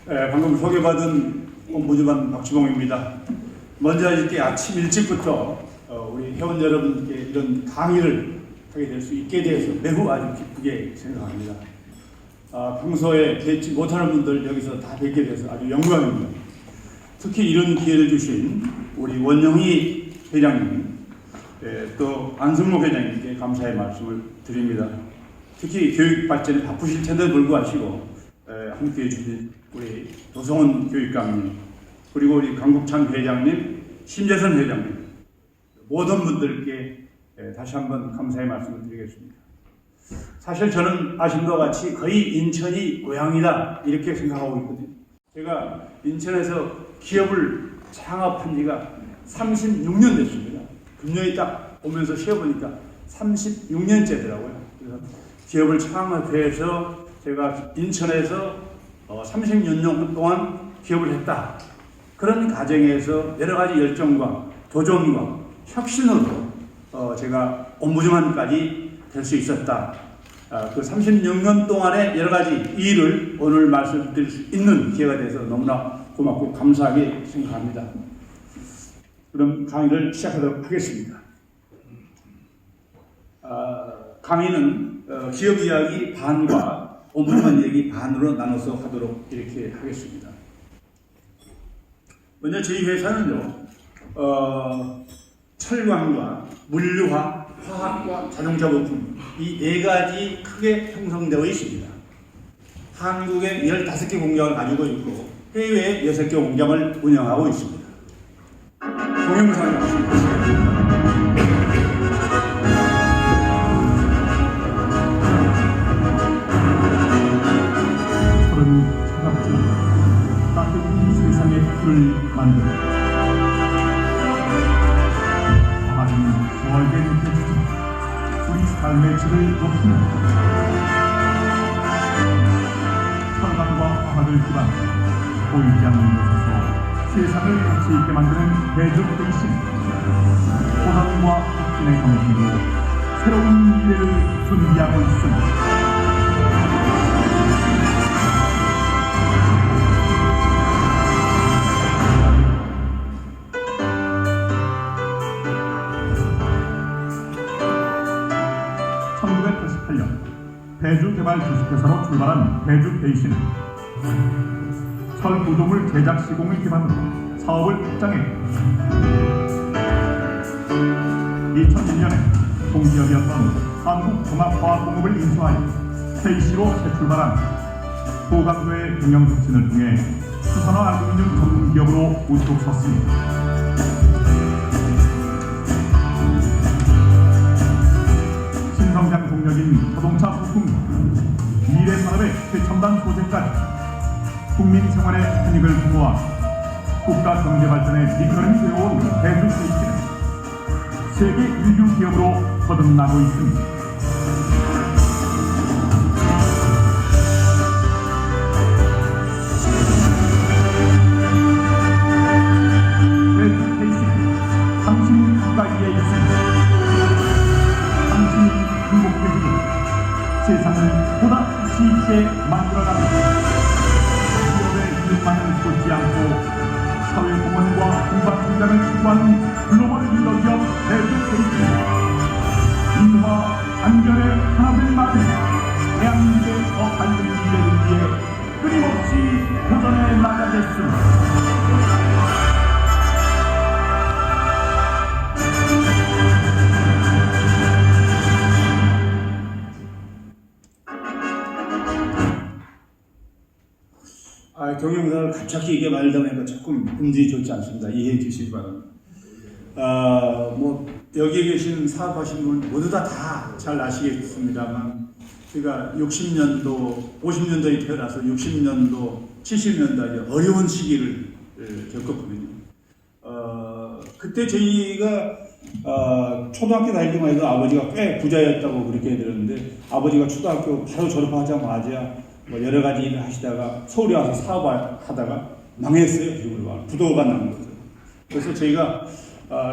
방금 소개받은 옴부즈만 박지봉입니다. 먼저 이렇게 아침 일찍부터 우리 회원 여러분께 이런 강의를 하게 될 수 있게 되어서 매우 아주 기쁘게 생각합니다. 평소에 뵙지 못하는 분들 여기서 다 뵙게 돼서 아주 영광입니다. 특히 이런 기회를 주신 우리 원영희 회장님, 또 안승목 회장님께 감사의 말씀을 드립니다. 특히 교육 발전에 바쁘실 텐데 불구하고 함께해 주신 우리 조성원 교육감님, 그리고 우리 강국찬 회장님, 심재선 회장님, 모든 분들께 다시 한번 감사의 말씀을 드리겠습니다. 사실 저는 아심과 같이 거의 인천이 고향이다 이렇게 생각하고 있거든요. 제가 인천에서 기업을 창업한 지가 36년 됐습니다. 금년이 딱 오면서 쉬어보니까 36년째더라고요. 그래서 기업을 창업해서 제가 인천에서 36년 동안 기업을 했다. 그런 과정에서 여러 가지 열정과 도전과 혁신으로 제가 옴부즈만까지 될 수 있었다. 그 36년 동안의 여러 가지 일을 오늘 말씀드릴 수 있는 기회가 돼서 너무나 고맙고 감사하게 생각합니다. 그럼 강의를 시작하도록 하겠습니다. 강의는 기업 이야기 반과 옴부즈만 얘기 반으로 나눠서 하도록 이렇게 하겠습니다. 먼저 저희 회사는요, 철강과 물류와 화학과 자동차 부품 이 네 가지 크게 형성되어 있습니다. 한국에 15개 공장을 가지고 있고 해외에 6개 공장을 운영하고 있습니다. 동영상을 보시겠습니다. 푸른 차갑지 따뜻한 세상의 불을 만들어 멀게 느껴지지만 우리 삶의 질을 높이는 철강과 화학을 기반으로 보이지 않는 곳에서 세상을 가치 있게 만드는 대중 대신 고난과 혁신의 정신으로 새로운 미래를 준비하고 있습니다. 배주개발주식회사로 출발한 배주베이시는 철구조물 제작 시공을 기반으로 사업을 확장해 2001년에 공기업이었던 한국종합화학공업을 인수하여 베이시로 재출발한 고강도의 경영 혁신을 통해 수산화 알루미늄 전문 기업으로 우뚝 섰습니다. 신성장 동력인 자동차 부품과 미래 산업의 최첨단 소재까지 국민 생활의 편익을 부모하 국가 경제 발전의 밑거름이 되어온 배주베이시는 세계 일류 기업으로 거듭나고 있습니다. 배주베이시는 당신 가까이에 있습니다. 당신이 행복해지고 세상을 보다 가치 있게 만들어갑니다. 기업의 이익만을 쫓지 않고 사회공헌과 공방성장을 추구하는 글로벌 리더기업 배주베이시, 인과 안전의 하나를 맡은 대한민국의 더 밝은 미래를 위해 끊임없이 도전해 나가겠습니다. 동영상을 갑자기 이게 말다 보니까 조금 음질이 좋지 않습니다. 이해해 주시기 바랍니다. 여기 계신 사업하신 분 모두 다 잘 아시겠습니다만, 제가 60년도, 50년도에 태어나서 60년도, 70년도 어려운 시기를 겪었거든요. 그때 저희가 초등학교 다닐 때만 해도 아버지가 꽤 부자였다고 그렇게 들었는데, 아버지가 초등학교 바로 졸업하자마자 여러 가지 일을 하시다가 서울에 와서 사업하다가 망했어요. 부도가 난 거죠. 그래서 저희가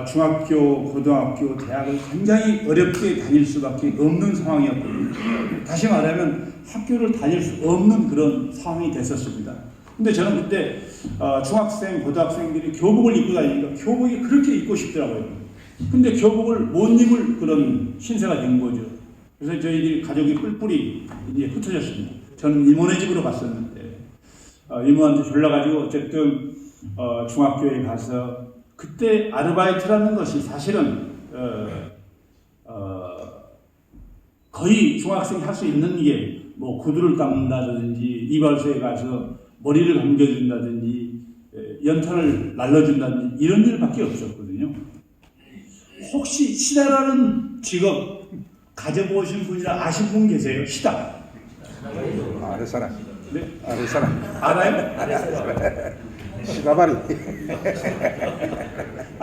중학교, 고등학교, 대학을 굉장히 어렵게 다닐 수밖에 없는 상황이었거든요. 다시 말하면 학교를 다닐 수 없는 그런 상황이 됐었습니다. 근데 저는 그때 중학생, 고등학생들이 교복을 입고 다니니까 교복이 그렇게 입고 싶더라고요. 근데 교복을 못 입을 그런 신세가 된 거죠. 그래서 저희들이 가족이 뿔뿔이 이제 흩어졌습니다. 저는 이모네 집으로 갔었는데 이모한테 졸라가지고 어쨌든 중학교에 가서 그때 아르바이트라는 것이 사실은 거의 중학생이 할 수 있는 게 뭐 구두를 닦는다든지 이발소에 가서 머리를 감겨준다든지 연탄을 날려준다든지 이런 일밖에 없었거든요. 혹시 시다라는 직업 가져보신 분이라 아신 분 계세요? 시다. 아래 사람. 네? 아래 사람. 알아요? 아래 사람. 시다바리.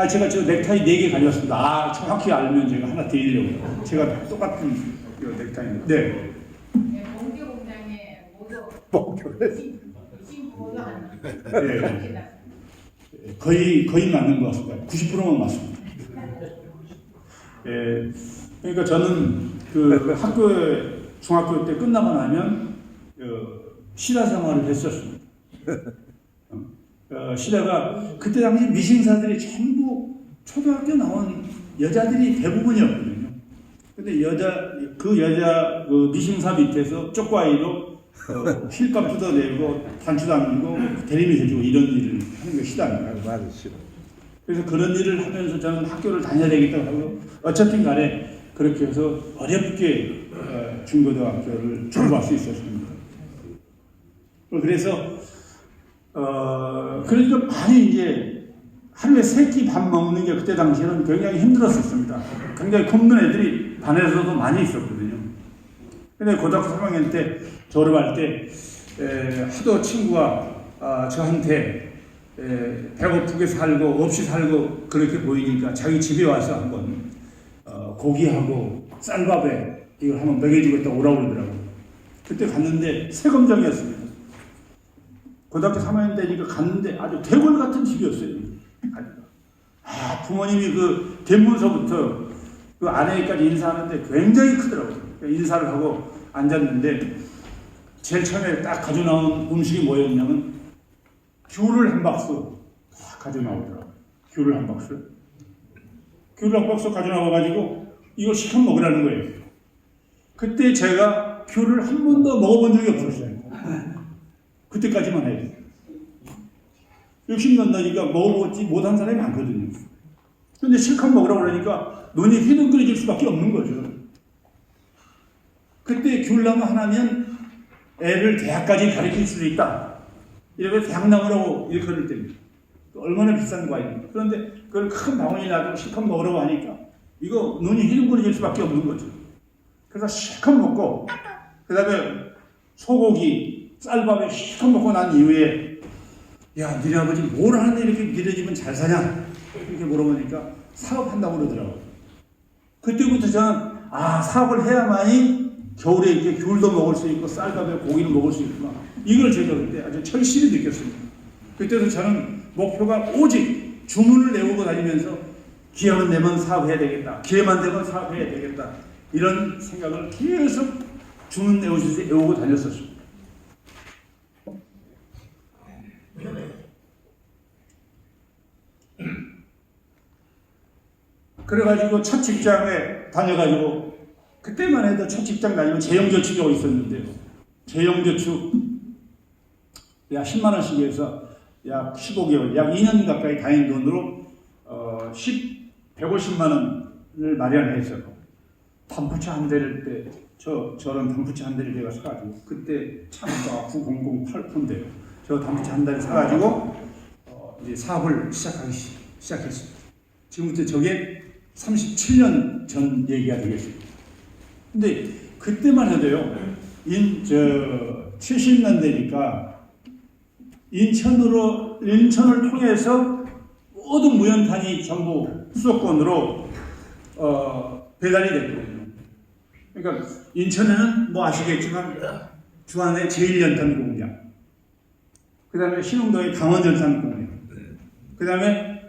제가 저 넥타이 4개 가져왔습니다. 정확히 알면 제가 하나 드리려고. 제가 똑같은 넥타이인데. 네. 몽교 공장에 목표를. 신고요하는 네. 거의 맞는 것 같습니다. 90%만 맞습니다. 예, 그러니까 저는 그 학교에 중학교 때 끝나고 나면 시다 생활을 했었습니다. 시다가 그때 당시 미싱사들이 전부 초등학교 나온 여자들이 대부분이었거든요. 근데 그 여자 미싱사 밑에서 쪽과이로 힐값 뜯어내고 단추 담고 대리미 해주고 이런 일을 하는 게 시다입니다. 맞아, 싫어. 그래서 그런 일을 하면서 저는 학교를 다녀야 되겠다고 하고 어쨌든 간에 그렇게 해서 어렵게 중고등학교를 졸업할 수 있었습니다. 그래서 그러니까 많이 이제 하루에 3끼 밥 먹는 게 그때 당시에는 굉장히 힘들었었습니다. 굉장히 굶는 애들이 반에서도 많이 있었거든요. 근데 고등학교 3학년 때 졸업할 때 하도 친구가 저한테 배고프게 살고 없이 살고 그렇게 보이니까 자기 집에 와서 한번 고기하고 쌀밥에 이걸 한번 먹여주겠다 오라고 그러더라고요. 그때 갔는데 세검정이었습니다. 고등학교 3학년 때니까 갔는데 아주 대궐 같은 집이었어요. 부모님이 그 대문서부터 그 아내까지 인사하는데 굉장히 크더라고요. 인사를 하고 앉았는데 제일 처음에 딱 가져 나온 음식이 뭐였냐면 귤을 한 박스 가져 나오더라고요. 귤을 한 박스. 귤을 한 박스 가져 나와가지고 이거 시켜 먹으라는 거예요. 그때 제가 귤을 한 번도 먹어본 적이 없었어요. 그때까지만 해도. 60년 되니까 먹어보지 못한 사람이 많거든요. 근데 실컷 먹으라고 그러니까 눈이 휘둥그레질 수밖에 없는 거죠. 그때 귤나무 하나면 애를 대학까지 가르칠 수도 있다. 이렇게 대학 나오라고 일컬을 때입니다. 얼마나 비싼 과일입니까? 그런데 그걸 큰 바구니 놔두고 실컷 먹으라고 하니까 이거 눈이 휘둥그레질 수밖에 없는 거죠. 그래서 실컷 먹고 그 다음에 소고기, 쌀밥에 실컷 먹고 난 이후에 야, 니네 아버지 뭘 하는데 이렇게 니네 집은 잘 사냐? 이렇게 물어보니까 사업한다고 그러더라고요. 그때부터 저는 사업을 해야만이 겨울에 이렇게 귤도 먹을 수 있고 쌀밥에 고기를 먹을 수 있구나. 이걸 제가 그때 아주 절실히 느꼈습니다. 그때도 저는 목표가 오직 주문을 내오고 다니면서 기회만 되면 사업해야 되겠다. 기회만 되면 사업해야 되겠다. 이런 생각을 계속 주문 내오고 다녔었습니다. 그래가지고 첫 직장에 다녀가지고 그때만 해도 첫 직장 다니면 재형저축이 있었는데요. 재형저축 약 10만 원씩 해서 약 15개월, 약 2년 가까이 다닌 돈으로 150만 원을 마련해서 단프차 한 대를 때 저런 단프차 한 대를 제가 사가지고 그때 차가 9008%인데요. 저 단프차 한 대를 사가지고 이제 사업을 시작했습니다. 지금부터 저게 37년 전 얘기가 되겠습니다. 근데 그때만 해도요, 70년대니까 인천을 통해서 모든 무연탄이 전부 수도권으로 배달이 됐거든요. 그러니까 인천에는 뭐 아시겠지만 주안의 제1연탄 공장, 그 다음에 신흥동의 강원연탄 공장, 그 다음에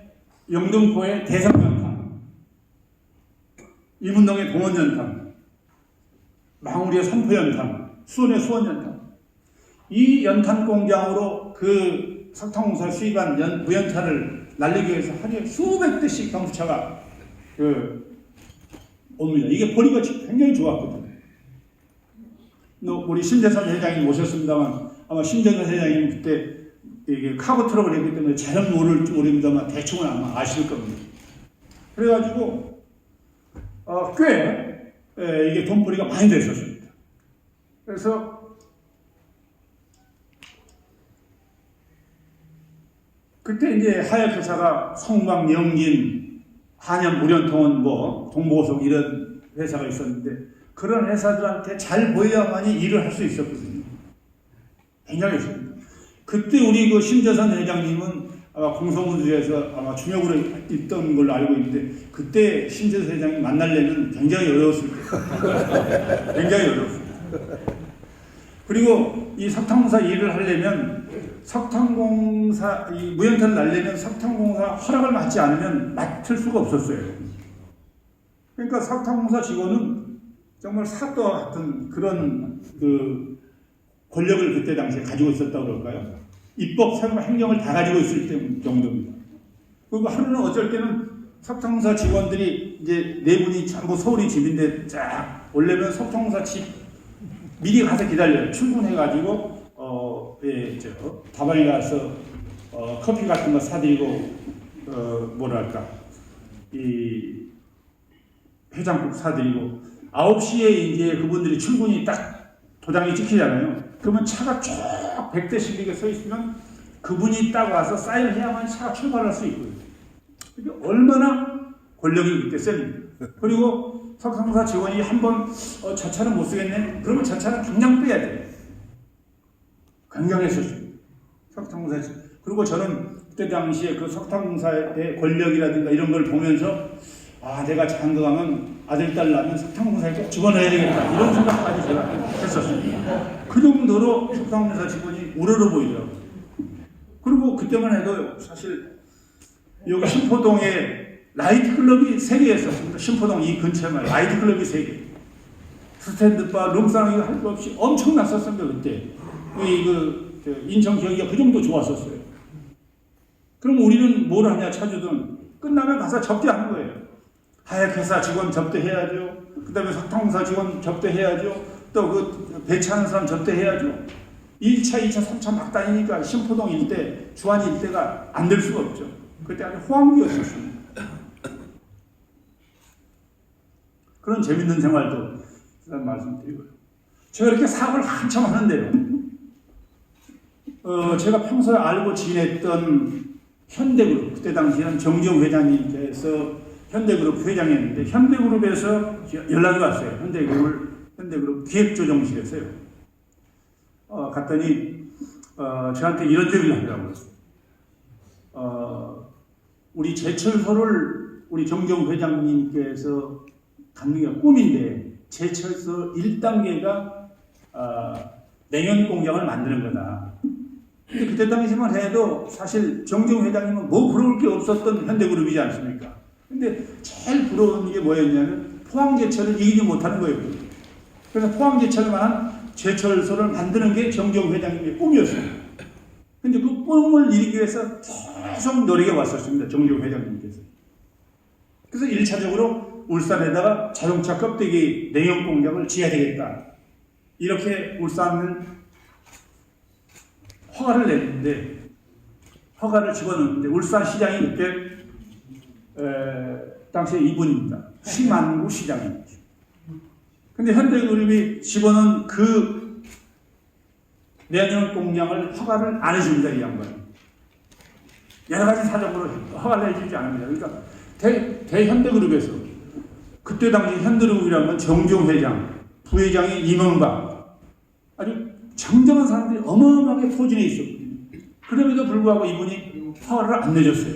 영등포의 대성연탄, 이문동의 동원연탄, 망우리의 선포연탄, 수원의 수원연탄, 이 연탄 공장으로 그 석탄공사 수입한 무연탄을 날리기 위해서 하루에 수백 대씩 경수차가 옵니다. 이게 보리가 굉장히 좋았거든요. 우리 신재선 회장님 오셨습니다만 아마 신재선 회장님 그때 이게 카고 트럭을 했기 때문에 잘 모릅니다만 대충은 아마 아실 겁니다. 그래가지고 꽤 이게 돈벌이가 많이 됐었습니다. 그래서 그때 이제 하역회사가 성광, 영진, 한양, 무련통은 동보석 이런 회사가 있었는데 그런 회사들한테 잘 보여야만이 일을 할 수 있었거든요. 굉장히 했습니다. 그때 우리 그 신재선 회장님은 아마 공성운수에서 아마 주역으로 있던 걸로 알고 있는데 그때 신재선 회장님 만나려면 굉장히 어려웠을 거예요. 굉장히 어려웠습니다. 그리고 이 석탄공사 일을 하려면 석탄공사 이 무연탄을 날려면 석탄공사 허락을 받지 않으면 맡을 수가 없었어요. 그러니까 석탄공사 직원은 정말 사또와 같은 그런 그 권력을 그때 당시에 가지고 있었다고 그럴까요? 입법, 사법, 행정을 다 가지고 있을 정도입니다. 그리고 하루는 어쩔 때는 석탄공사 직원들이 이제 네 분이 전부 서울이 집인데 쫙 오려면 석탄공사 집 미리 가서 기다려요. 출근해가지고 다방에 가서 커피 같은 거 사드리고 뭐랄까 이 해장국 사드리고 9시에 이제 그분들이 출근이 딱 도장이 찍히잖아요. 그러면 차가 쭉 100대씩 이렇게 서 있으면 그분이 딱 와서 사인을 해야만 차가 출발할 수 있고요. 이게 얼마나 권력이 그때 셉니다. 그리고 석탄공사 직원이 한번 저 차는 못 쓰겠네. 그러면 저 차는 당장 빼야 돼요. 굉장했었습니다. 석탄공사. 그리고 저는 그때 당시에 그 석탄공사의 권력이라든가 이런 걸 보면서 내가 장가가면 아들, 딸 낳으면 석탄공사에 꼭 집어넣어야 되겠다. 이런 생각까지 제가 했었습니다. 그 정도로 석탄공사 직원이 우러러 보이더라고요. 그리고 그때만 해도 사실 여기 신포동에 라이트클럽이 3개 있었습니다. 신포동 이 근처에만 라이트클럽이 3개. 스탠드바, 룸사롱 이거 할 거 없이 엄청났었습니다. 그때. 인천 경기가 그 정도 좋았었어요. 그럼 우리는 뭘 하냐 차주든 끝나면 가서 접대하는 거예요. 하역회사 직원 접대해야죠. 그 다음에 석탄공사 직원 접대해야죠. 또 그 배차하는 사람 접대해야죠. 1차, 2차, 3차 막 다니니까 신포동 일대, 주안이 일대가 안 될 수가 없죠. 그때 아주 호황기였었습니다. 그런 재밌는 생활도 말씀드리고요. 제가 이렇게 사업을 한참 하는데요. 제가 평소에 알고 지냈던 현대그룹, 그때 당시에는 정지용 회장님께서 현대그룹 회장이었는데 현대그룹에서 연락이 왔어요. 현대그룹 기획조정실에서요. 갔더니 저한테 이런 얘기를 하더라고요. 우리 제철소를 우리 정지용 회장님께서 갖는 게 꿈인데 제철소 1단계가 냉연 공장을 만드는 거다. 근데 그때 당시만 해도 사실 정지용 회장님은 뭐 부러울 게 없었던 현대그룹이지 않습니까? 근데 제일 부러운 게 뭐였냐면 포항제철을 이기지 못하는 거예요. 그래서 포항제철만한 제철소를 만드는 게 정지용 회장님의 꿈이었어요. 근데 그 꿈을 이루기 위해서 계속 노력해 왔었습니다. 정지용 회장님께서. 그래서 1차적으로 울산에다가 자동차 껍데기 냉연 공장을 지어야 되겠다. 이렇게 울산은 허가를 냈는데 허가를 집어넣는데 울산시장이 그때 당시에 이분입니다. 심한구 시장입니다. 근데 현대그룹이 집어넣은 그 냉연 공장을 허가를 안 해줍니다. 이 양반이. 여러 가지 사정으로 허가를 해주지 않습니다. 그러니까 대현대그룹에서 그때 당시 현대그룹이라면 정지용 회장, 부회장이 이명박 아주 정정한 사람들이 어마어마하게 포진해 있었거든요. 그럼에도 불구하고 이분이 허가를 안 내줬어요.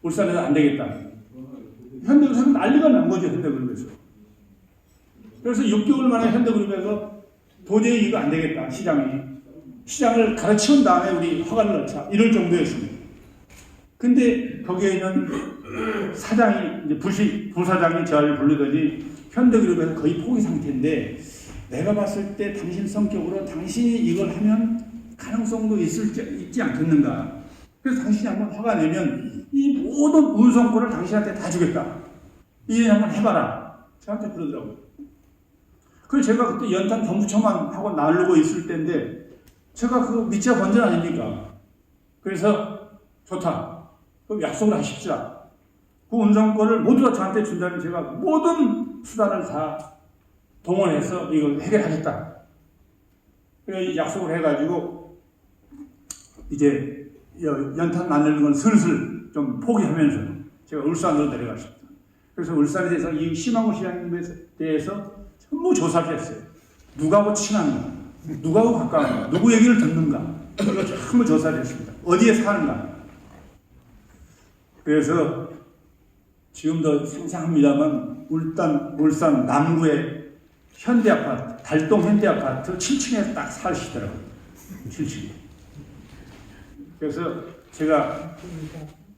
울산에서 안 되겠다. 현대그룹에서 난리가 난 거죠. 현대그룹에서. 그래서 6개월 만에 현대그룹에서 도저히 이거 안 되겠다. 시장을 갈아치운 다음에 우리 허가를 넣자. 이럴 정도였습니다. 근데 거기에 있는 사장이, 이제 부사장이 저를 부르더니 현대그룹에서 거의 포기 상태인데 내가 봤을 때 당신 성격으로 당신이 이걸 하면 가능성도 있지 않겠는가. 그래서 당신이 한번 화가 내면 이 모든 운송권을 당신한테 다 주겠다. 이래 한번 해봐라. 저한테 그러더라고요. 그래서 제가 그때 연탄 본부처만 하고 나르고 있을 때인데 제가 그거 밑자 건전 아닙니까? 그래서 좋다. 그럼 약속을 하십시오. 그 운송권을 모두 다 저한테 준다면 제가 모든 수단을 다 동원해서 이걸 해결하겠다. 그래서 약속을 해가지고 이제 연탄 만드는 건 슬슬 좀 포기하면서 제가 울산으로 내려갔습니다. 그래서 울산에 대해서 이 심항구 시장님에 대해서 전부 조사를 했어요. 누구하고 친한가, 누구하고 가까운가, 누구 얘기를 듣는가, 이거 전부 조사를 했습니다. 어디에 사는가. 그래서 지금도 생생합니다만 울산 남구의 현대아파트, 달동 현대아파트 7층에 딱 사시더라고요. 7층에. 그래서 제가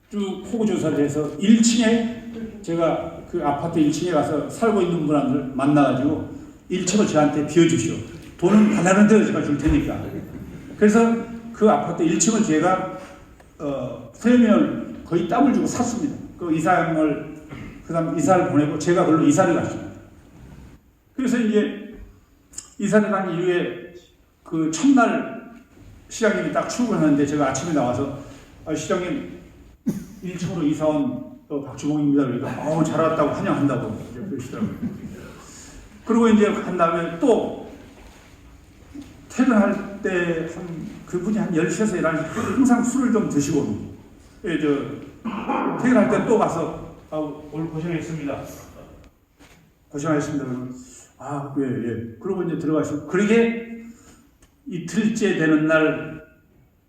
쭉 포구 조사를 해서 1층에 제가 그 아파트 1층에 가서 살고 있는 분들 만나가지고 1층을 저한테 비워주시오. 돈은 달라는 대로 제가 줄 테니까. 그래서 그 아파트 1층을 제가 프리미엄을 거의 땀을 주고 샀습니다. 그 이사장을 그다음 이사를 보내고 제가 그걸로 이사를 갔습니다. 그래서 이제 이사를 간 이후에 그 첫날 시장님이 딱 출근하는데 제가 아침에 나와서 시장님 1층으로 이사 온 박주봉입니다. 그러니까 잘 왔다고 환영한다고 그러시더라고요. 그리고 이제 간 다음에 또 퇴근할 때 그분이 한 10시에서 11시 항상 술을 좀 드시고 퇴근할 때 또 가서 오늘 고생했습니다. 고생하셨습니다. 예. 그러고 이제 들어가시고 그러게 이틀째 되는 날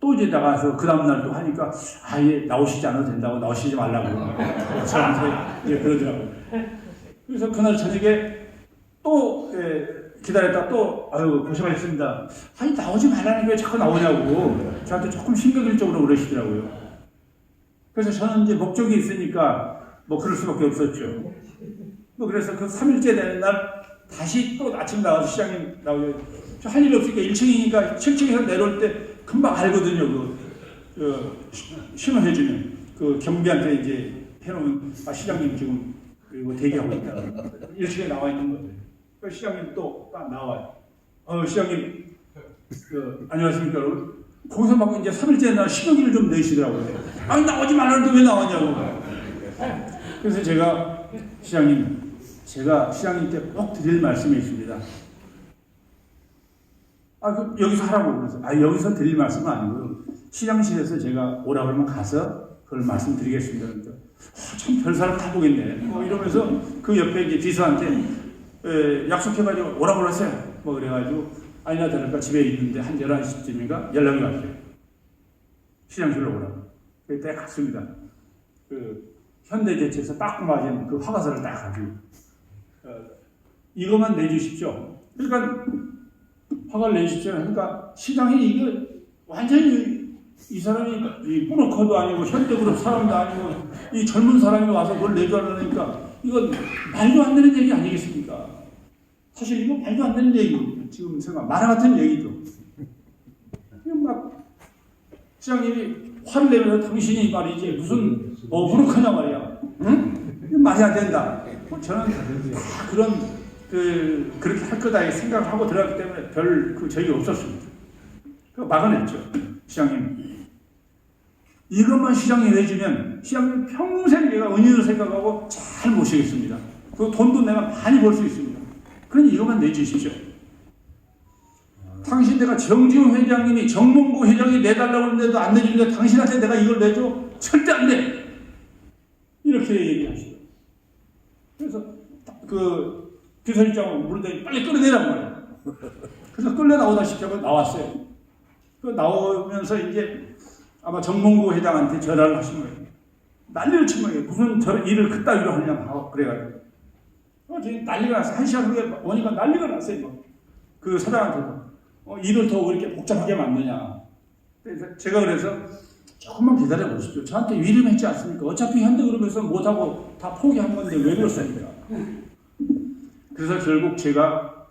또 이제 나가서 그 다음날 또 하니까 예, 나오시지 않아도 된다고 나오시지 말라고 저한테 그러더라고요. 그래서 그날 저녁에 또 기다렸다 또 고생하셨습니다. 나오지 말라는 게 왜 자꾸 나오냐고 저한테 조금 신경질적으로 그러시더라고요. 그래서 저는 이제 목적이 있으니까 그럴 수밖에 없었죠. 그래서 그 3일째 되는 날 다시 또 아침 나와서 시장님 나오죠. 저 할 일 없으니까 1층이니까 7층에서 내려올 때 금방 알거든요. 신호해주면 그 경비한테 이제 해놓으면 시장님 지금 그리고 대기하고 있다. 1층에 나와 있는 거예요. 그 시장님 또 딱 나와요. 시장님 안녕하십니까 여러분. 거기서 막 이제 3일째 날 신호기를 좀 내시더라고요. 나오지 말라는데 왜 나왔냐고. 그래서 제가 시장님께 꼭 드릴 말씀이 있습니다. 여기서 하라고 그래서 여기서 드릴 말씀은 아니고요. 시장실에서 제가 오라고 하면 가서 그걸 말씀드리겠습니다. 그러니까 참 별사람 다 보겠네. 이러면서 그 옆에 이제 비서한테 약속해가지고 오라고 그랬어요. 그래가지고 아니나 다를까 집에 있는데 한 11시쯤인가 연락이 왔어요. 시장실로 오라고. 그때 갔습니다. 그 현대제철에서 딱 맞은 그 허가서를 딱 가지고 이것만 내주십시오. 그러니까 화를 내주십시오. 그러니까 시장이 이거 완전히 이 사람이 뿌노커도 아니고 현대그룹 사람도 아니고 이 젊은 사람이 와서 그걸 내주려니까 이건 말도 안 되는 얘기 아니겠습니까? 사실 이거 말도 안 되는 얘기 지금 생각 만화 같은 얘기죠. 막 시장님이 화를 내면서 당신이 말이지 무슨 부룩하냐 말이야. 응? 말이 안 된다. 저는 다 그런 그렇게 할 거다 생각을 하고 들어갔기 때문에 별 적이 없었습니다. 막아냈죠. 시장님. 이것만 시장님 해주면 시장님 평생 내가 은인으로 생각하고 잘 모시겠습니다. 그 돈도 내가 많이 벌 수 있습니다. 그러니 이것만 내주십시오. 당신 내가 정지훈 회장님이 정몽구 회장이 내달라고 하는데도 안 내주는데 당신한테 내가 이걸 내줘? 절대 안 돼! 이렇게 얘기하시죠. 그래서 비서실장은 물더니 빨리 끌어내란 말이에요. 그래서 끌려 나오다시피 하고 나왔어요. 나오면서 이제 아마 정몽구 회장한테 전화를 하신 거예요. 난리를 친 거예요. 무슨 저런 일을 그따위로 하냐고 그래가지고. 난리가 났어요. 1시간 후에 오니까 난리가 났어요. 그 사장한테도. 일을 더 그렇게 복잡하게 만드냐. 그래서 제가 조금만 기다려 보십시오. 저한테 위임했지 않습니까? 어차피 현대그룹에서 못하고 다 포기한 건데 왜 그렇습니까? 그래서 결국 제가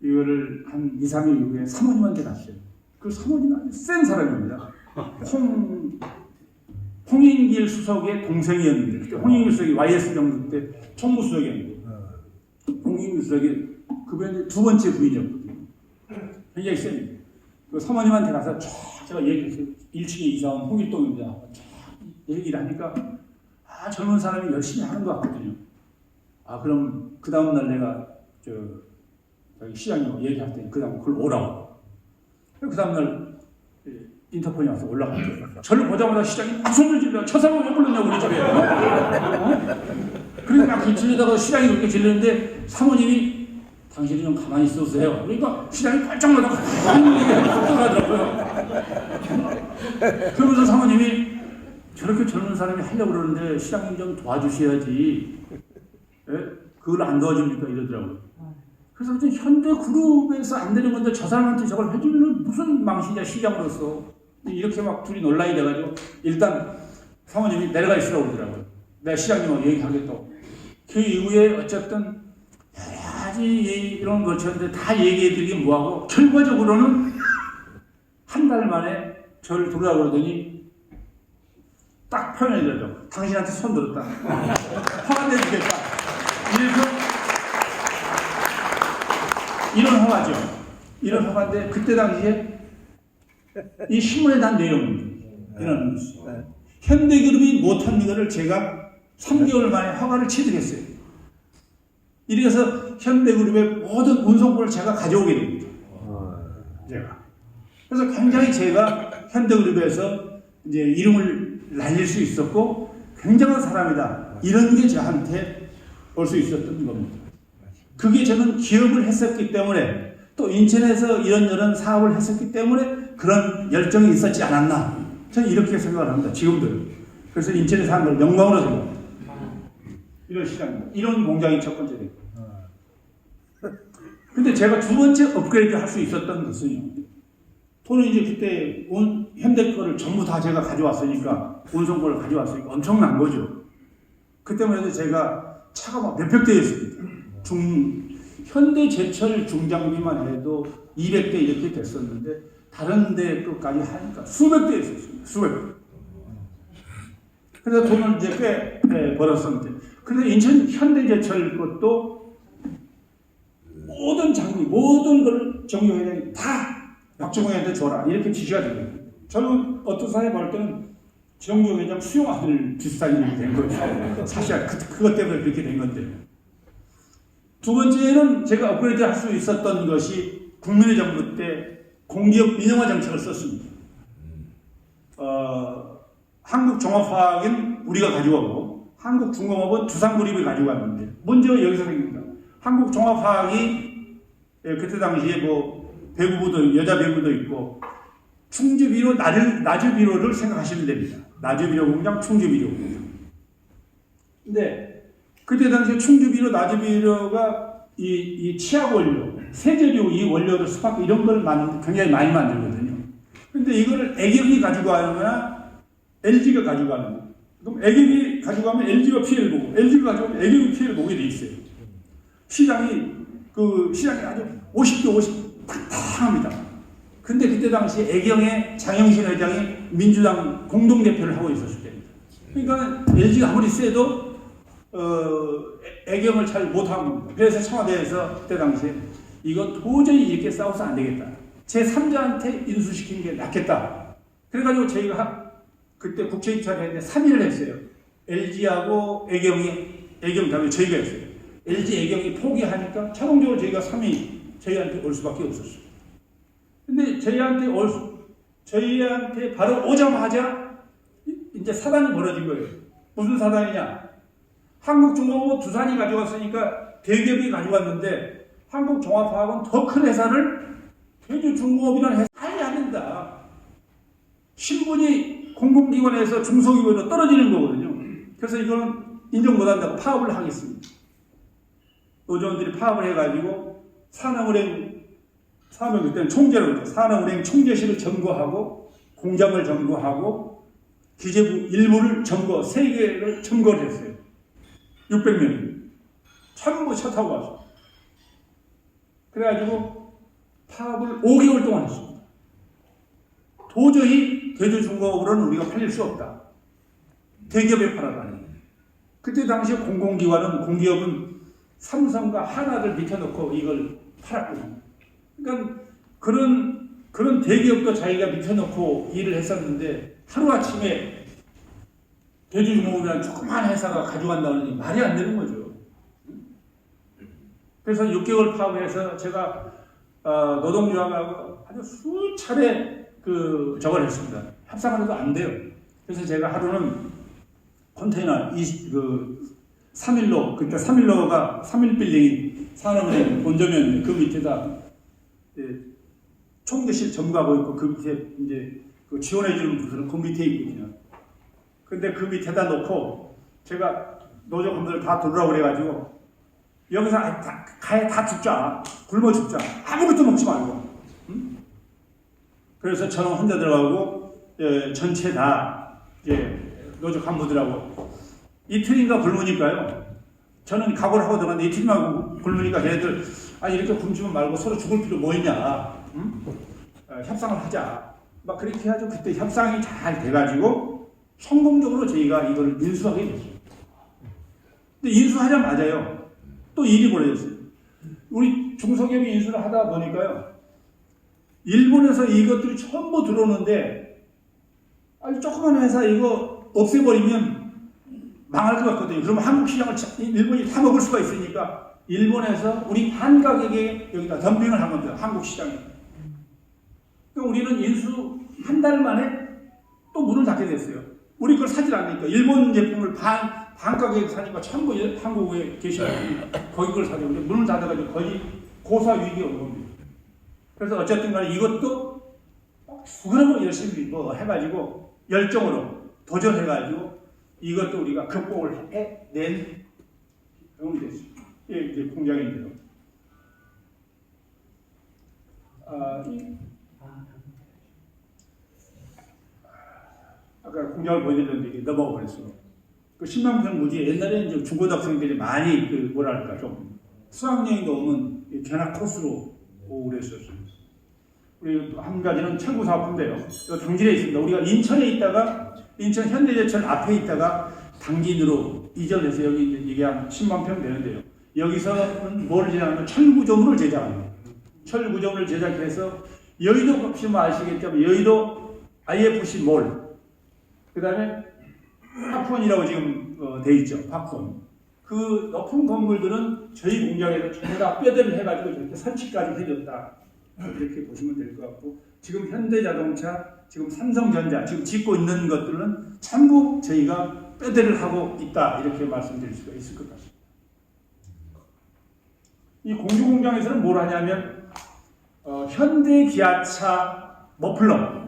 이거를 한 2, 3일 이후에 사모님한테 갔어요. 그 사모님은 아주 센 사람입니다. 홍인길 수석의 동생이었는데, 그때 홍인길 수석이 YS 정부 때 총무수석이었는데, 홍인길 수석이 그분의 두 번째 부인이었거든요. 굉장히 셉니다. 그 사모님한테 가서 쫙 제가 얘기했어요. 1층에 이사 온 홍일동입니다. 쫙 얘기를 하니까, 젊은 사람이 열심히 하는 것 같거든요. 그럼 그 다음날 내가 저기 시장님 얘기할 때 그 다음 그걸 오라고. 그 다음날 인터폰이 와서 올라갔죠. 저를 보자마자 시장이 막 소리를 질러. 저 사람을 왜 불렀냐고 우리 집에. 그리고 막 질리다가 시장이 그렇게 질리는데 사모님이 당신이 좀 가만히 있어보세요. 그러니까 시장이 깜짝 놀라고 가만히 하더라고요. 그러면서 사모님이 저렇게 젊은 사람이 하려고 그러는데 시장님 좀 도와주셔야지. 예? 그걸 안 도와줍니까? 이러더라고요. 그래서 이제 현대그룹에서 안 되는 건데 저 사람한테 저걸 해주면 무슨 망신이야 시장으로서. 이렇게 막 둘이 논란이 돼가지고 일단 사모님이 내려가 있으라고 그러더라고요. 내가 시장님하고 얘기하겠다고. 그 이후에 어쨌든 여러 가지 이런 거쳤는데 다 얘기해드리긴 뭐하고 결과적으로는 한 달 만에 저를 돌아오라 그러더니 딱 표현해드려요. 당신한테 손 들었다. 화가 내주겠다. 이래서 이런 화가죠. 이런 화가인데 그때 당시에 이 신문에 난 내용입니다. 이런 현대그룹이 못한 이거를 제가 3개월 만에 허가를 취득했어요. 이래서 현대그룹의 모든 운송권을 제가 가져오게 됩니다. 제가. 그래서 굉장히 제가 현대그룹에서 이제 이름을 날릴 수 있었고 굉장한 사람이다. 이런 게 저한테 올 수 있었던 겁니다. 그게 저는 기업을 했었기 때문에 또 인천에서 이런저런 사업을 했었기 때문에 그런 열정이 있었지 않았나. 저는 이렇게 생각을 합니다. 지금도. 그래서 인천에서 한 걸 영광으로 생각합니다. 이런 시장입니다. 이런 공장이 첫 번째 되고. 근데 제가 두 번째 업그레이드 할 수 있었던 것은요. 돈은 이제 그때 현대 거를 전부 다 제가 가져왔으니까, 운송권을 가져왔으니까 엄청난 거죠. 그때만 해도 제가 차가 막 몇백 대였습니다. 현대제철 중장비만 해도 200대 이렇게 됐었는데, 다른 데 것까지 하니까 수백 대 있었습니다. 수백 대. 그래서 돈을 이제 꽤 벌었었는데, 그래서 인천 현대제철 것도 모든 장비, 모든 걸 정유회장이 다 박주공한테 줘라. 이렇게 지시가 되거든요. 저는 어떤 사람이 볼 때는 정유회장 수용 아들 비슷한 일이 된 거죠. 사실 그것 때문에 그렇게 된 건데. 두 번째는 제가 업그레이드 할 수 있었던 것이 국민의 정부 때 공기업 민영화 정책을 썼습니다. 한국종합화학은 우리가 가져가고 한국중공업은 두산그룹이 가져갔는데 문제가 여기서 생깁니다. 한국종합화학이 그때 당시에 뭐 배구부도 여자 배구도 있고 충주비료 나주비료를 생각하시면 됩니다. 나주비료 공장, 충주비료 공장. 근데 그때 당시에 충주비료, 나주비료가 이 치약 원료, 세제류 이 원료를 스파크 이런 걸 굉장히 많이 만들거든요. 근데 이거를 애경이 가지고 가는 거나 LG가 가지고 가는 거야. 그럼 애경이 가져가면 LG가 피해를 보고 LG가 가져가면 애경이 피해를 보게 돼 있어요. 시장이 아주 50대 50 탁탁합니다. 근데 그때 당시 애경의 장영신 회장이 민주당 공동대표를 하고 있었을 때입니다. 그러니까 LG가 아무리 세도 애경을 잘 못한 겁니다. 그래서 청와대에서 그때 당시에 이거 도저히 이렇게 싸워서 안 되겠다. 제 3자한테 인수시키는 게 낫겠다. 그래가지고 저희가 그때 국회 입찰을 했는데 3위를 했어요. LG하고 애경 다음에 저희가 했어요. LG 애경이 포기하니까 자동적으로 저희가 3위 저희한테 올 수밖에 없었어요. 근데 저희한테 바로 오자마자 이제 사단이 벌어진 거예요. 무슨 사단이냐? 한국중공업은 두산이 가져갔으니까 대기업이 가져갔는데 한국종합화학은 더 큰 회사를 대주중공업이라는 회사 아예 안 된다. 신분이 공공기관에서 중소기업으로 떨어지는 거거든요. 그래서 이거는 인정 못한다고 파업을 하겠습니다. 노조원들이 파업을 해가지고 산업은행 그때는 총재로 했죠. 산업은행 총재실을 점거하고 공장을 점거하고 기재부 일부를 3개를 점거를 했어요. 600명 전부 차 타고 와서 그래가지고 파업을 5개월 동안 했습니다. 도저히 대주중공업으로는 우리가 팔릴 수 없다. 대기업에 팔아라니. 그때 당시에 공기업은 삼성과 하나를 밑여놓고 이걸 팔았거든요. 그러니까 그런 대기업도 자기가 밑여놓고 일을 했었는데 하루아침에 대주중공업이라는 조그만 회사가 가져간다는 말이 안 되는 거죠. 그래서 6개월 파업해서 제가 노동조합하고 아주 수차례 저걸 했습니다. 협상을 해도 안 돼요. 그래서 제가 하루는 컨테이너 3일로, 그러니까 3일로가 3일 빌딩이 산업은행 본점이었는데 그 밑에다 총대실 전부하고 있고 그 밑에 이제 그 지원해주는 부서는 그 밑에 있거든요. 근데 그 밑에다 놓고 제가 노조분들 다 들어오라고 그래가지고 여기서 다 죽자. 굶어 죽자. 아무것도 먹지 말고. 응? 그래서 저는 혼자 들어가고 전체 다 노조 간부들하고 이틀인가 굶으니까요. 저는 각오를 하고 들어갔는데 이틀만 굶으니까 걔네들 아니 이렇게 굶지만 말고 서로 죽을 필요 뭐 있냐. 응? 협상을 하자. 막 그렇게 해가지고 그때 협상이 잘 돼가지고 성공적으로 저희가 이걸 인수하게 됐어요. 근데 인수하자마자요. 또 일이 벌어졌어요. 우리 중소기업이 인수를 하다 보니까요. 일본에서 이것들이 전부 들어오는데 아니 조그만 회사 이거 없애버리면 망할 것 같거든요. 그러면 한국 시장을 일본이 다 먹을 수가 있으니까 일본에서 우리 반 가격에 여기다 덤핑을 한 겁니다. 한국 시장에. 그러니까 우리는 인수 한 달 만에 또 문을 닫게 됐어요. 우리 걸 사질 않으니까 일본 제품을 반 가격에 사니까 전부 한국에 계시는 거기 걸 사죠. 근데 문을 닫아가지고 거의 고사 위기에 온 겁니다. 그래서 어쨌든 간에 이것도 수그러고 열심히 뭐 해가지고 열정으로 도전해가지고 이것도 우리가 극복을 해낸 경험이 됐습니다. 이게 공장인데요. 아까 공장을 보여드렸는데 넘어가 버렸어요. 그 10만 평 무지 옛날에 이제 중고등학생들이 많이 뭐랄까 좀 수학여행도 오면 견학 코스로 오고 그랬었어요. 우리 한 가지는 철구 사업부인데요. 당진에 있습니다. 우리가 인천에 있다가 인천 현대제철 앞에 있다가 당진으로 이전해서 여기 이게 한 10만 평 되는데요. 여기서는 뭘 제작하면 철구조물을 제작합니다. 철구조물을 제작해서 여의도 혹시 아시겠지만 여의도 IFC 몰, 그 다음에 파크원이라고 지금 돼 있죠. 파크원. 그 높은 건물들은 저희 공장에서 전부 다 뼈대를 해가지고 저렇게 설치까지 해줬다. 이렇게 보시면 될 것 같고, 지금 현대자동차, 지금 삼성전자, 지금 짓고 있는 것들은 전부 저희가 뼈대를 하고 있다. 이렇게 말씀드릴 수가 있을 것 같습니다. 이 공주공장에서는 뭘 하냐면, 현대기아차 머플러,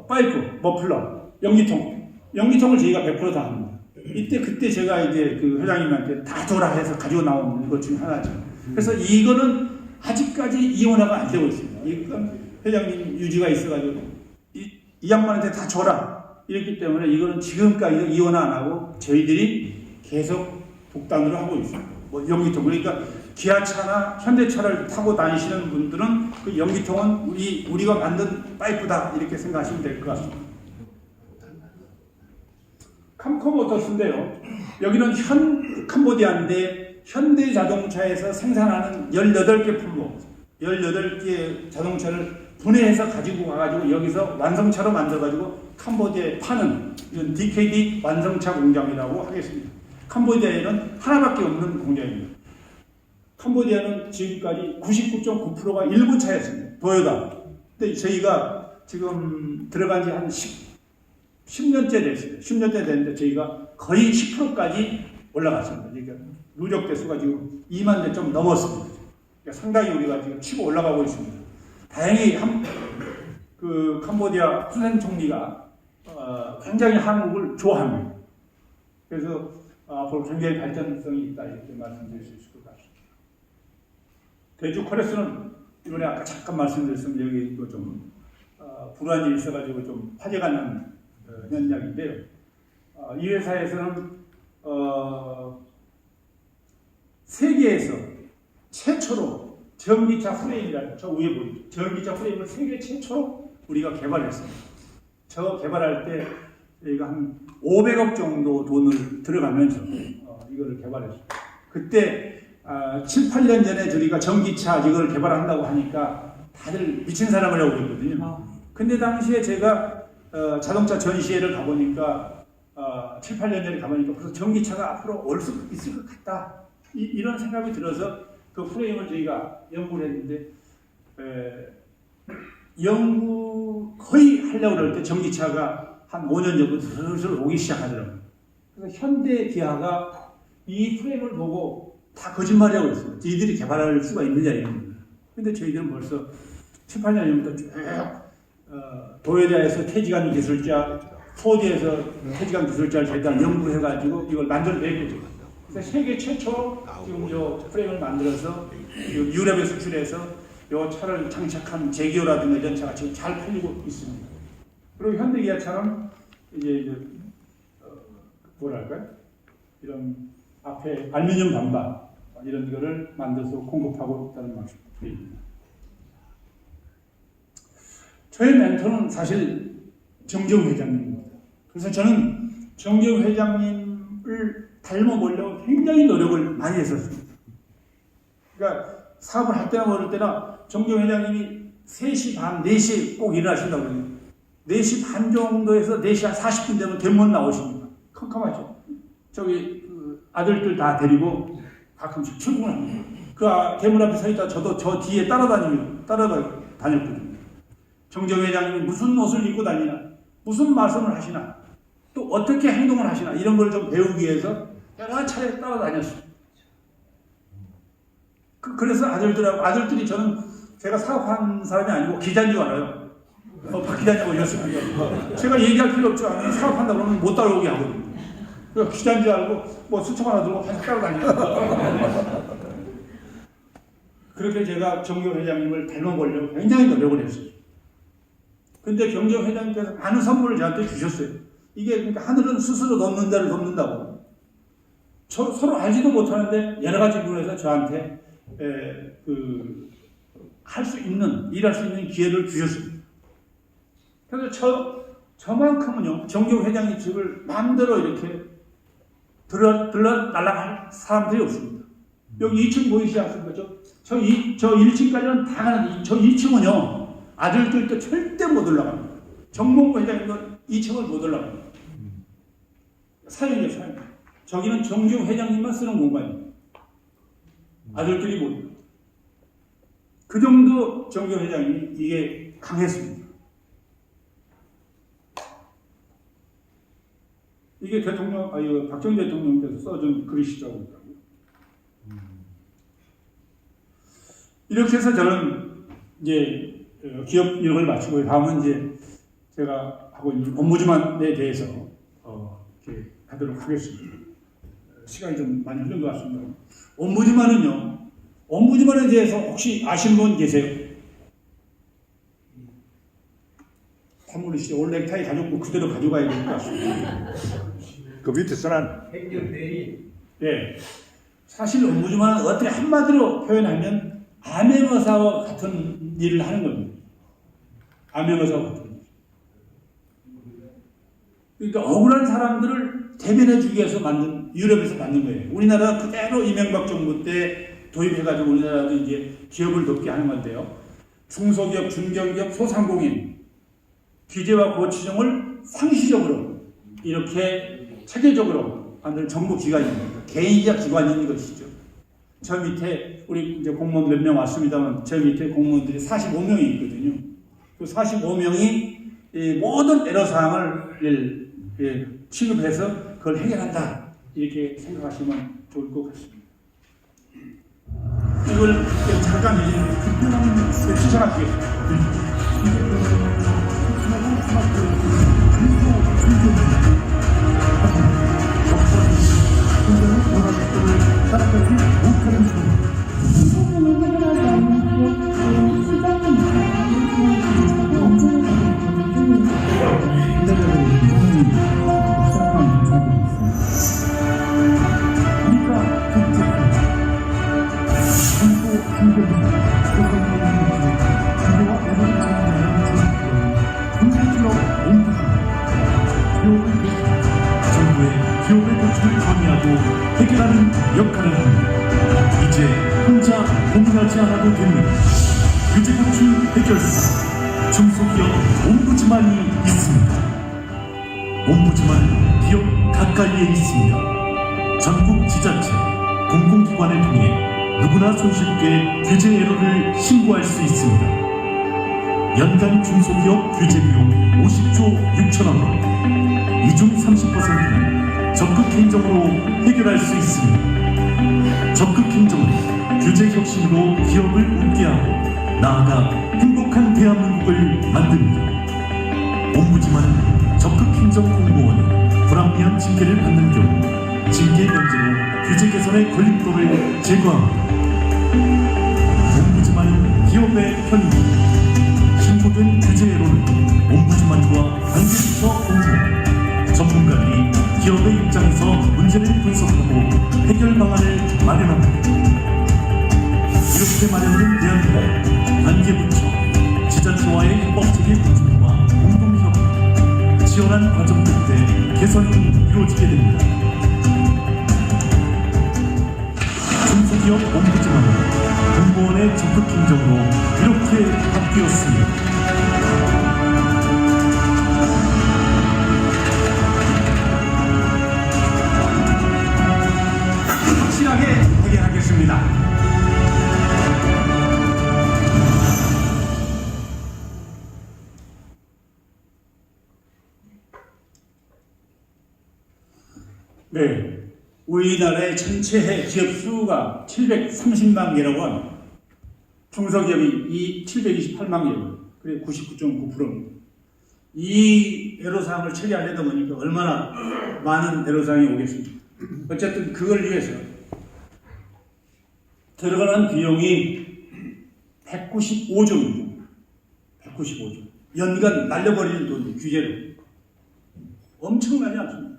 파이프, 머플러, 연기통을 저희가 100% 다 합니다. 그때 제가 이제 그 회장님한테 다 줘라 해서 가지고 나온 것 중에 하나죠. 그래서 이거는 아직까지 이원화가 안 되고 있습니다. 그러니까 회장님 유지가 있어가지고 이 양반한테 다 줘라. 이랬기 때문에 이거는 지금까지도 이원화 안 하고 저희들이 계속 독단으로 하고 있습니다. 뭐 연기통, 그러니까 기아차나 현대차를 타고 다니시는 분들은 그 연기통은 우리가 만든 파이프다 이렇게 생각하시면 될 것 같습니다. 캄코모터스인데요. 여기는 캄보디아인데 현대자동차에서 생산하는 18개 품목, 18개 자동차를 분해해서 가지고 가가지고 여기서 완성차로 만들어가지고 캄보디아에 파는 이런 DKD 완성차 공장이라고 하겠습니다. 캄보디아에는 하나밖에 없는 공장입니다. 캄보디아는 지금까지 99.9%가 일본 차였습니다. 도요타. 근데 저희가 지금 들어간 지 한 10년째 됐어요. 10년째 됐는데 저희가 거의 10%까지 올라갔습니다. 그러니까 누적 대수가 지금 2만 대 좀 넘었습니다. 그러니까 상당히 우리가 지금 치고 올라가고 있습니다. 다행히 그 캄보디아 후센 총리가 굉장히 한국을 좋아합니다. 그래서 앞으로 굉장히 발전성이 있다 이렇게 말씀드릴 수 있을 것 같습니다. 대주 코레스는 이번에 아까 잠깐 말씀드렸으면 여기 좀 불안이 있어가지고 좀 화제가 난 현장인데요. 이 회사에서는 세계에서 최초로 전기차 프레임이라는 저 위에 보이죠. 전기차 프레임을 세계 최초로 우리가 개발했습니다. 저 개발할 때 저희가 한 500억 정도 돈을 들어가면서 이거를 개발했어요. 그때 7, 8년 전에 저희가 전기차 이걸 개발한다고 하니까 다들 미친 사람이라고 그랬거든요. 근데 당시에 제가 자동차 전시회를 가보니까 7, 8년 전에 가보니까 그래서 전기차가 앞으로 올 수 있을 것 같다. 이런 생각이 들어서 그 프레임을 저희가 연구를 했는데 연구 거의 하려고 그럴 때 전기차가 한 5년 전부터 슬슬 오기 시작하더라고요. 그래서 현대 기아가 이 프레임을 보고 다 거짓말이라고 했어요. 이들이 개발할 수가 있느냐 이런 거예요. 근데 저희들은 벌써 7, 8년 전부터 쭉 도요타에서 태지간 기술자, 포드에서 태지간 기술자를 저희가 연구해가지고 이걸 만들어낸 거죠. 그래서 세계 최초 지금 요 프레임을 만들어서 유럽에 수출해서 요 차를 장착한 제기어라든가 이런 차가 지금 잘 팔리고 있습니다. 그리고 현대기아처럼 이제 뭐랄까요? 이런 앞에 알루미늄 반반 이런 거를 만들어서 공급하고 있다는 말씀입니다. 저의 멘토는 사실 정재훈 회장님입니다. 그래서 저는 정재훈 회장님을 닮아보려고 굉장히 노력을 많이 했었습니다. 그러니까 사업을 할 때나 모를 때나 정재훈 회장님이 3시 반, 4시에 꼭 일어나신다고 그래요. 4시 반 정도에서 4시 한 40분 되면 대문 나오십니다. 컴컴하죠. 저기 아들들 다 데리고 가끔씩 출근합니다. 그 대문 앞에 서 있다 저도 저 뒤에 따라다녔거든요. 정재훈 회장님이 무슨 옷을 입고 다니나, 무슨 말씀을 하시나, 또 어떻게 행동을 하시나 이런 걸 좀 배우기 위해서 여러 차례 따라다녔어요. 그래서 아들들이 저는 제가 사업한 사람이 아니고 기자인 줄 알아요. 박 기자님하고 이랬습니다. 제가 얘기할 필요 없죠. 사업한다고 그러면 못 따라오게 하거든요. 그래서 기자인 줄 알고 뭐 수첩 하나 들고 계속 따라다니고. 그렇게 제가 정재훈 회장님을 닮아보려고 굉장히 노력을 했어요. 근데 정재훈 회장님께서 많은 선물을 저한테 주셨어요. 이게 그러니까 하늘은 스스로 돕는 자를 돕는다고. 서로 알지도 못하는데 여러 가지 부분에서 저한테 할 수 있는, 일할 수 있는 기회를 주셨습니다. 그래서 저만큼은요, 정재훈 회장님 집을 마음대로 이렇게 들러 날아갈 사람들이 없습니다. 여기 2층 보이시지 않습니까? 저 1층까지는 다 가는데, 저 2층은요, 아들들도 절대 못 올라갑니다. 정몽구 회장님도 2층을 못 올라갑니다. 사연이에요, 사연. 저기는 정재훈 회장님만 쓰는 공간입니다. 아들들이 못. 그 정도 정재훈 회장님이 이게 강했습니다. 이게 박정희 대통령께서 써준 글이시라고 하더라고요. 이렇게 해서 저는 이제 기업 일을 마치고 다음은 이제 제가 하고 있는 업무지만에 대해서 이렇게 하도록 하겠습니다. 시간이 좀 많이 흐른 것 같습니다. 업무지만에 대해서 혹시 아시는 분 계세요? 한문희 씨, 올 넥타이 가지고 그대로 가져가야 될 것 같습니다. 그 밑에 써난 행정대리. 네. 사실 업무지만은 어떻게 한마디로 표현하면 암행어사와 같은 일을 하는 겁니다. 암행어사와 같은 일. 그러니까 억울한 사람들을 대변해주기 위해서 유럽에서 만든 거예요. 우리나라 그대로 이명박 정부 때 도입해가지고 우리나라도 이제 기업을 돕게 하는 건데요. 중소기업, 중견기업, 소상공인 규제와 고치정을 상시적으로 이렇게 체계적으로 만든 정부 기관입니다. 개인이자 기관인 것이죠. 저 밑에 우리 이제 공무원 몇 명 왔습니다만 저 밑에 공무원들이 45명이 있거든요. 그 45명이 모든 애로사항을 취급해서 그걸 해결한다. 이렇게 생각하시면 좋을 것 같습니다. 이걸 잠깐 추천하시겠습니다. 정부의 기업의 도출을 정의하고 해결하는 역할을 합니다. 이제 혼자 고민하지 않아도 됩니다. 규제 도출 해결사 중소기업 옴부즈만이 있습니다. 옴부즈만은 기업 가까이에 있습니다. 전국 지자체, 공공기관을 통해 누구나 손쉽게 규제 에러를 신고할 수 있습니다. 연간 중소기업 규제 비용 50조 6천억 원, 이중 30%는 적극 행정으로 해결할 수 있습니다. 적극 행정은 규제 혁신으로 기업을 웃게 하고 나아가 행복한 대한민국을 만듭니다. 옴부즈만은 적극 행정 공무원이 불합리한 징계를 받는 경우 징계 면제로 규제 개선의 걸림돌을 제거합니다. 옴부즈만은 기업의 편입니다. 신고된 규제로는 옴부즈만과 관계부처 공무원, 전문가들이 기업의 입장에서 문제를 분석하고 해결 방안을 마련합니다. 이렇게 마련된 대안은 관계부처, 지자체와의 협법적인 공조와 공동협력, 치열한 과정 끝에 개선이 이루어지게 됩니다. 중소기업 옴부즈만은 공무원의 적극 행정으로 이렇게 바뀌었습니다. 확실하게 해결하겠습니다. 네, 우리나라의 전체 기업 수가 730만 개라고 합니다. 중소기업이 728만 개고, 그래 99.9%입니다. 이 애로사항을 처리하려다 보니까 얼마나 많은 애로사항이 오겠습니까? 어쨌든 그걸 위해서 들어가는 비용이 195조입니다. 195조. 연간 날려버리는 돈, 규제로. 엄청나지 않습니까?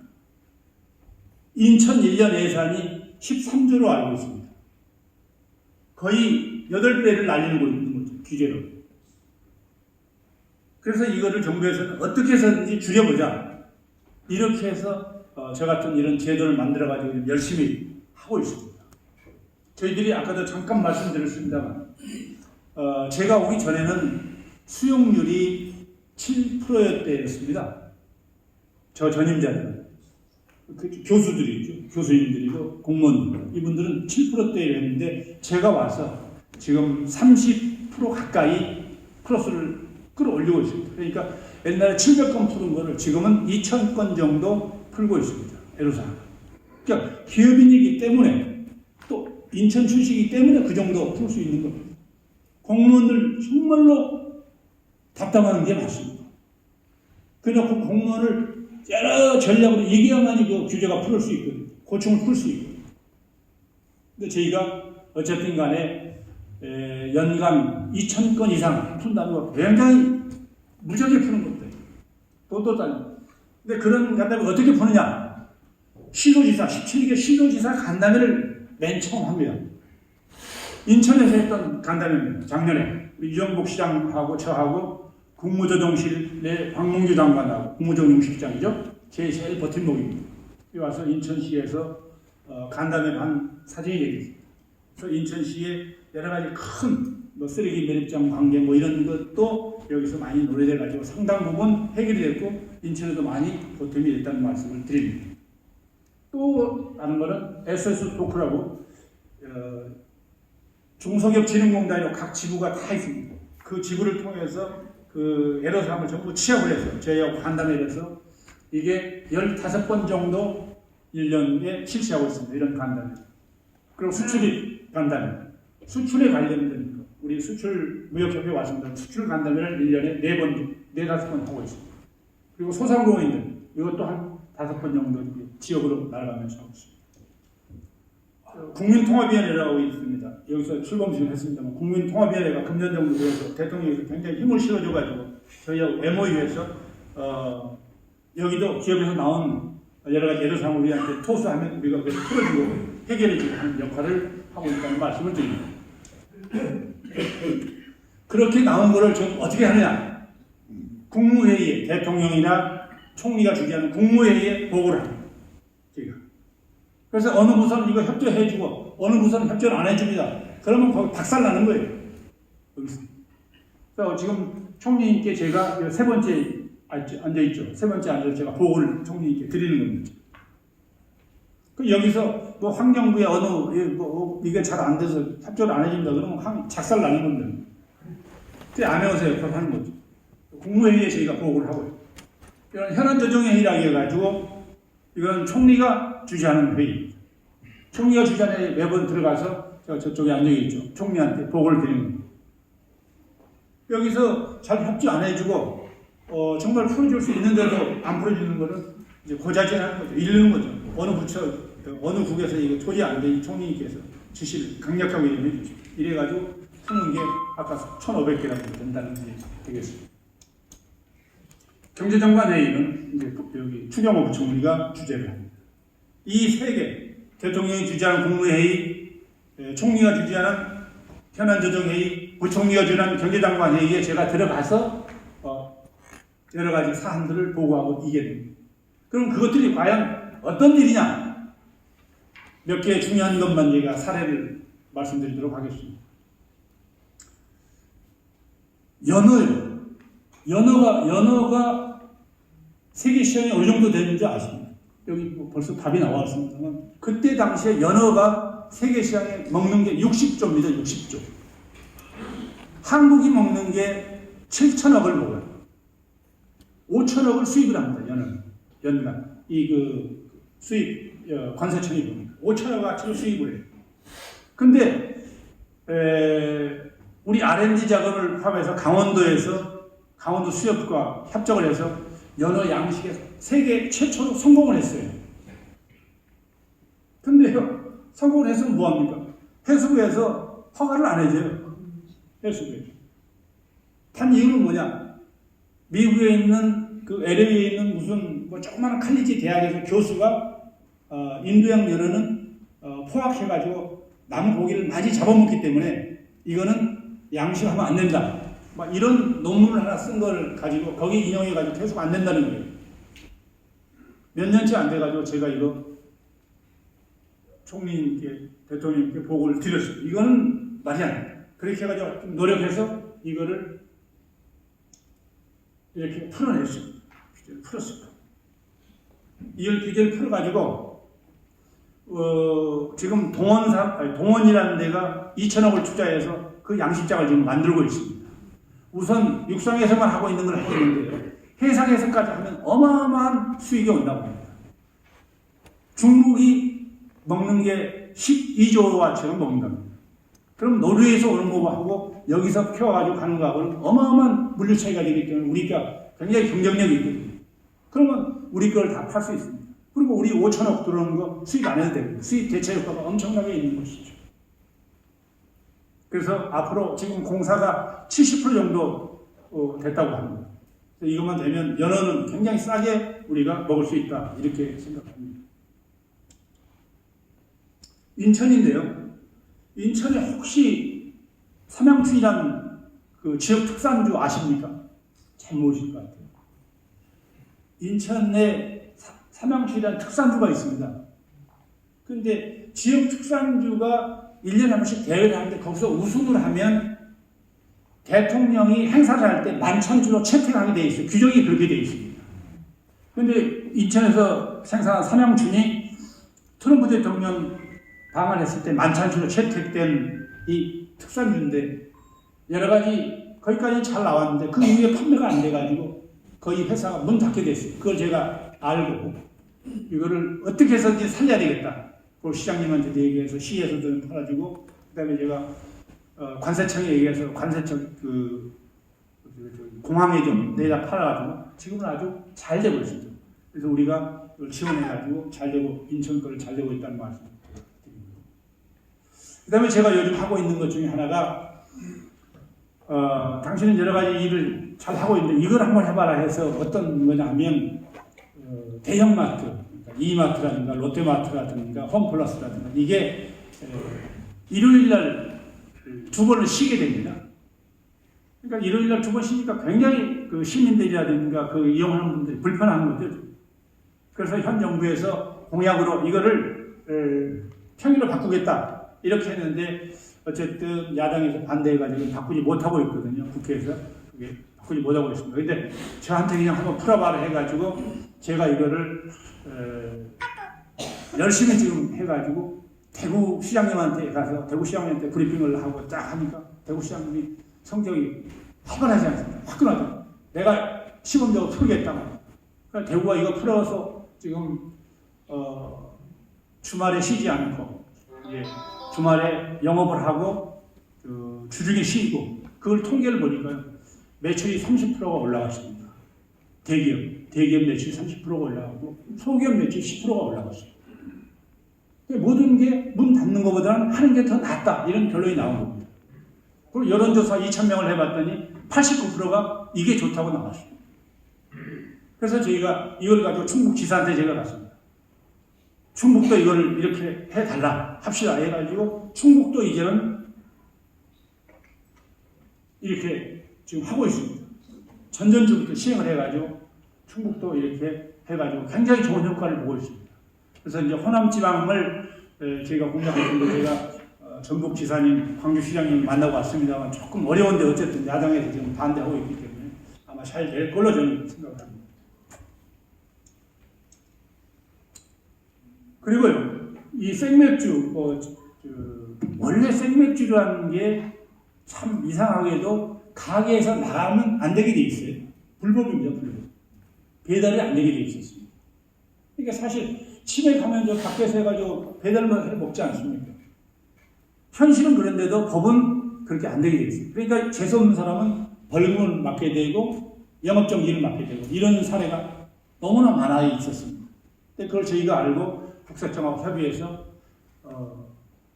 인천 1년 예산이 13조로 알고 있습니다. 거의 8배를 날리는 거죠, 규제로. 그래서 이거를 정부에서는 어떻게 해서든지 줄여보자. 이렇게 해서 저 같은 이런 제도를 만들어가지고 열심히 하고 있습니다. 저희들이 아까도 잠깐 말씀드렸습니다만, 제가 오기 전에는 수용률이 7%였습니다. 저 전임자들은. 교수들이죠. 교수님들이고 공무원들. 이분들은 7%대였는데 제가 와서 지금 30% 가까이 플러스를 끌어올리고 있습니다. 그러니까 옛날에 700건 푸는 거를 지금은 2000건 정도 풀고 있습니다. 애로사항. 그러니까 기업인이기 때문에 또 인천 출신이기 때문에 그 정도 풀 수 있는 겁니다. 공무원들 정말로 답답한 게 맞습니다. 그래놓고 공무원을 여러 전략으로 이겨야만이 그 규제가 풀을 수 있거든요. 고충을 풀 수 있거든요. 근데 저희가 어쨌든 간에 연간 2000건 이상 푼다는 거 굉장히 무지하게 푸는 겁니다. 또 다니고. 근데 그런 간담회 어떻게 푸느냐? 시도지사, 17개 시도지사 간담회를 맨 처음 합니다. 인천에서 했던 간담회입니다. 작년에 우리 이정복 시장하고 저하고 국무조정실의 박문규 장관하고 국무조정실장이죠. 제일 버팀목입니다. 여기 와서 인천시에서 간담회 한 사진이 되겠습니다. 그래서 인천시의 여러 가지 큰 쓰레기 매립장 관계 이런 것도 여기서 많이 노래돼가지고 상당 부분 해결이 됐고 인천에도 많이 보탬이 됐다는 말씀을 드립니다. 또 다른 거는 SS 토크라고 중소기업진흥공단이라고 각 지부가 다 있습니다. 그 지부를 통해서 그 애로사항을 전부 취합을 해서 저희하고 간담회를 해서 이게 15번 정도 1년에 실시하고 있습니다. 이런 간담회. 그리고 수출입 간담회. 수출에 관련된 거. 우리 수출무역협회 왔습니다. 수출 간담회를 1년에 4번, 4-5번 하고 있습니다. 그리고 소상공인들. 이것도 한 5번 정도 지역으로 날아가면서 하고 있습니다. 국민통합위원회라고 있습니다. 여기서 출범식을 했습니다만 국민통합위원회가 금년 정도 되어서 대통령께서 굉장히 힘을 실어줘가지고 저희하고 MOU에서 여기도 기업에서 나온 여러 가지 애로사항을 우리한테 토스하면 우리가 그걸 풀어주고 해결해주고 하는 역할을 하고 있다는 말씀을 드립니다. 그렇게 나온 거를 지금 어떻게 하느냐? 국무회의에 대통령이나 총리가 주재하는 국무회의에 보고를 합니다. 저희가. 그래서 어느 부서는 이거 협조해주고 어느 부서는 협조를 안 해줍니다. 그러면 거기 박살나는 거예요. 여기서. 그래서 지금 총리님께 제가 세 번째 앉아있죠. 세 번째 앉아서 제가 보고를 총리님께 드리는 겁니다. 그 여기서 뭐 환경부의 어느 이게 잘 안 돼서 협조를 안 해준다 그러면 작살 나는 겁니다. 그 아나운서 역할을 하는 거죠. 국무회의에 저희가 보고를 하고요. 이건 현안조정회의라고 해가지고 이건 총리가 주재하는 회의입니다. 총리가 주재하는 회의에 매번 들어가서 제가 저쪽에 앉아있죠. 총리한테 보고를 드리는 겁니다. 여기서 잘 협조 안 해주고 정말 풀어줄 수 있는데도 안 풀어주는 거는 이제 고자질하는 거죠. 이르는 거죠. 어느 부처, 어느 국에서 이거 조리 안 돼, 총리님께서 지시를 강력하게 해주시죠. 이래가지고 푸는 게 아까 1,500개라고 된다는 게 되겠습니다. 경제장관회의는 이제 여기 추경호 부총리가 주재를 합니다. 이 세 개, 대통령이 주재하는 국무회의, 총리가 주재하는 현안조정회의, 부총리가 주재하는 경제장관회의에 제가 들어가서 여러 가지 사안들을 보고하고 이게 됩니다. 그럼 그것들이 과연 어떤 일이냐? 몇 개의 중요한 것만 제가 사례를 말씀드리도록 하겠습니다. 연어요. 연어가 세계 시장이 어느 정도 되는지 아십니까? 여기 뭐 벌써 답이 나왔습니다만 그때 당시에 연어가 세계 시장에 먹는 게 60조입니다. 60조. 한국이 먹는 게 7천억을 먹어요. 5천억을 수입을 합니다. 연간. 수입 관세청이 봅니다. 5천억어치를 수입을 해요. 근데 우리 R&D 자금을 포함해서 강원도 수협과 협정을 해서 연어 양식에 세계 최초로 성공을 했어요. 근데요, 성공을 했으면 뭐합니까? 해수부에서 허가를 안 해줘요. 해수부에서. 단 이유는 뭐냐? 미국에 있는 그 LA에 있는 무슨 뭐 조그마한 칼리지 대학에서 교수가 인도양 연어는 포악해가지고 남 고기를 많이 잡아먹기 때문에 이거는 양식하면 안 된다. 막 이런 논문을 하나 쓴 걸 가지고 거기 인용해가지고 계속 안 된다는 거예요. 몇 년째 안 돼가지고 제가 이거 총리님께 대통령님께 보고를 드렸어요. 이거는 말이 안 돼요. 그렇게 해가지고 좀 노력해서 이거를 이렇게 풀어냈어요. 규제를 풀었어요. 이걸 규제를 풀어가지고 지금 동원이라는 데가 2천억을 투자해서 그 양식장을 지금 만들고 있습니다. 우선 육상에서만 하고 있는 걸 하고 있는데요. 해상에서까지 하면 어마어마한 수익이 온다고 합니다. 중국이 먹는 게 12조와처럼 먹는답니다. 그럼 노르웨이에서 오는 거하고 여기서 키워가지고 가는 거하고는 어마어마한 물류 차이가 되기 때문에 우리가 굉장히 경쟁력이 있거든요. 그러면 우리 걸 다 팔 수 있습니다. 그리고 우리 5천억 들어오는 거 수입 안 해도 됩니다. 수입 대체 효과가 엄청나게 있는 것이죠. 그래서 앞으로 지금 공사가 70% 정도 됐다고 합니다. 그래서 이것만 되면 연어는 굉장히 싸게 우리가 먹을 수 있다. 이렇게 생각합니다. 인천인데요. 인천에 혹시 삼양춘이라는 그 지역 특산주 아십니까? 잘 모르실 것 같아요. 인천에 삼양춘이라는 특산주가 있습니다. 그런데 지역 특산주가 1년에 한 번씩 대회를 하는데 거기서 우승을 하면 대통령이 행사를 할 때 11,000주로 채택하게 되어 있어요. 규정이 그렇게 되어 있습니다. 그런데 인천에서 생산한 삼양춘이 트럼프 대통령 방한했을 때 11,000주로 채택된 이 특산주인데 여러 가지 거기까지 잘 나왔는데 그 이후에 판매가 안 돼가지고 거의 회사가 문 닫게 됐어요. 그걸 제가 알고 이거를 어떻게 해서든지 살려야 되겠다. 그 시장님한테 얘기해서 시에서도 팔아주고 그다음에 제가 관세청에 얘기해서 관세청 공항에 좀 내다 팔아가지고 지금은 아주 잘 되고 있습니다. 그래서 우리가 지원해가지고 잘 되고 인천 거를 잘 되고 있다는 말씀 드립니다. 그다음에 제가 요즘 하고 있는 것 중에 하나가 당신은 여러 가지 일을 잘 하고 있는데 이걸 한번 해봐라 해서 어떤 거냐 하면 대형마트, 그러니까 이마트라든가 롯데마트라든가 홈플러스라든가 이게 일요일날 두 번을 쉬게 됩니다. 그러니까 일요일날 두 번 쉬니까 굉장히 그 시민들이라든가 그 이용하는 분들이 불편한 거죠. 그래서 현 정부에서 공약으로 이거를 평일로 바꾸겠다 이렇게 했는데 어쨌든 야당에서 반대해가지고 바꾸지 못하고 있거든요. 국회에서 그게 바꾸지 못하고 있습니다. 근데 저한테 그냥 한번 풀어봐라 해가지고 제가 이거를 열심히 지금 해가지고 대구 시장님한테 가서 대구 시장님한테 브리핑을 하고 딱 하니까 대구 시장님이 성격이 화끈하지 않습니다. 화끈하죠. 내가 시범적으로 풀겠다 말이야. 그러니까 대구가 이거 풀어서 지금 주말에 쉬지 않고 주말에 영업을 하고 주중에 쉬고 그걸 통계를 보니까 매출이 30%가 올라갔습니다. 대기업 매출이 30%가 올라가고 소기업 매출이 10%가 올라갔습니다. 모든 게 문 닫는 것보다는 하는 게 더 낫다 이런 결론이 나온 겁니다. 그리고 여론조사 2,000명을 해봤더니 89%가 이게 좋다고 나왔습니다. 그래서 저희가 이걸 가지고 충북지사한테 제가 갔습니다. 충북도 이거를 이렇게 해달라 합시다 해가지고 충북도 이제는 이렇게 지금 하고 있습니다. 전전주부터 시행을 해가지고 충북도 이렇게 해가지고 굉장히 좋은 효과를 보고 있습니다. 그래서 이제 호남지방을 저희가 공략했는데 제가 전북지사님, 광주시장님 만나고 왔습니다만 조금 어려운데 어쨌든 야당에서 지금 반대하고 있기 때문에 아마 잘 될 걸로 저는 생각합니다. 그리고요, 이 생맥주, 원래 생맥주라는 게 참 이상하게도 가게에서 나가면 안 되게 돼 있어요. 불법입니다, 불법. 배달이 안 되게 돼 있었습니다. 그러니까 사실 치맥 하면 저 밖에서 해가지고 배달만 해 먹지 않습니까? 현실은 그런데도 법은 그렇게 안 되게 돼 있어요. 그러니까 재수없는 사람은 벌금을 맞게 되고 영업정지를 맞게 되고 이런 사례가 너무나 많아 있었습니다. 근데 그걸 저희가 알고 국세청하고 협의해서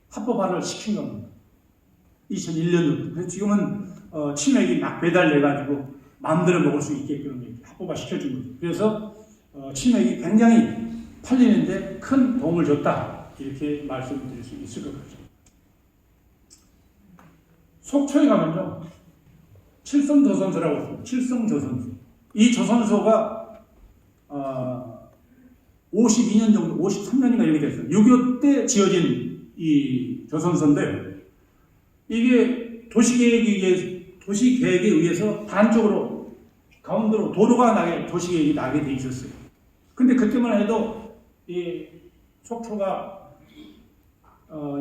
합법화를 시킨 겁니다. 2001년부터. 그래서 지금은 치맥이 막 배달돼가지고 마음대로 먹을 수 있게끔 이렇게 합법화 시켜준 거죠. 그래서 치맥이 굉장히 팔리는데 큰 도움을 줬다. 이렇게 말씀드릴 수 있을 것 같습니다. 속초에 가면요. 칠성조선소라고 있습니다. 칠성조선소. 이 조선소가 52년 정도, 53년인가 이렇게 됐어요. 6.25 때 지어진 이 조선소인데요. 이게 도시계획에 의해서 반쪽으로, 가운데로 도로가 도시계획이 나게 돼 있었어요. 근데 그때만 해도 이 속초가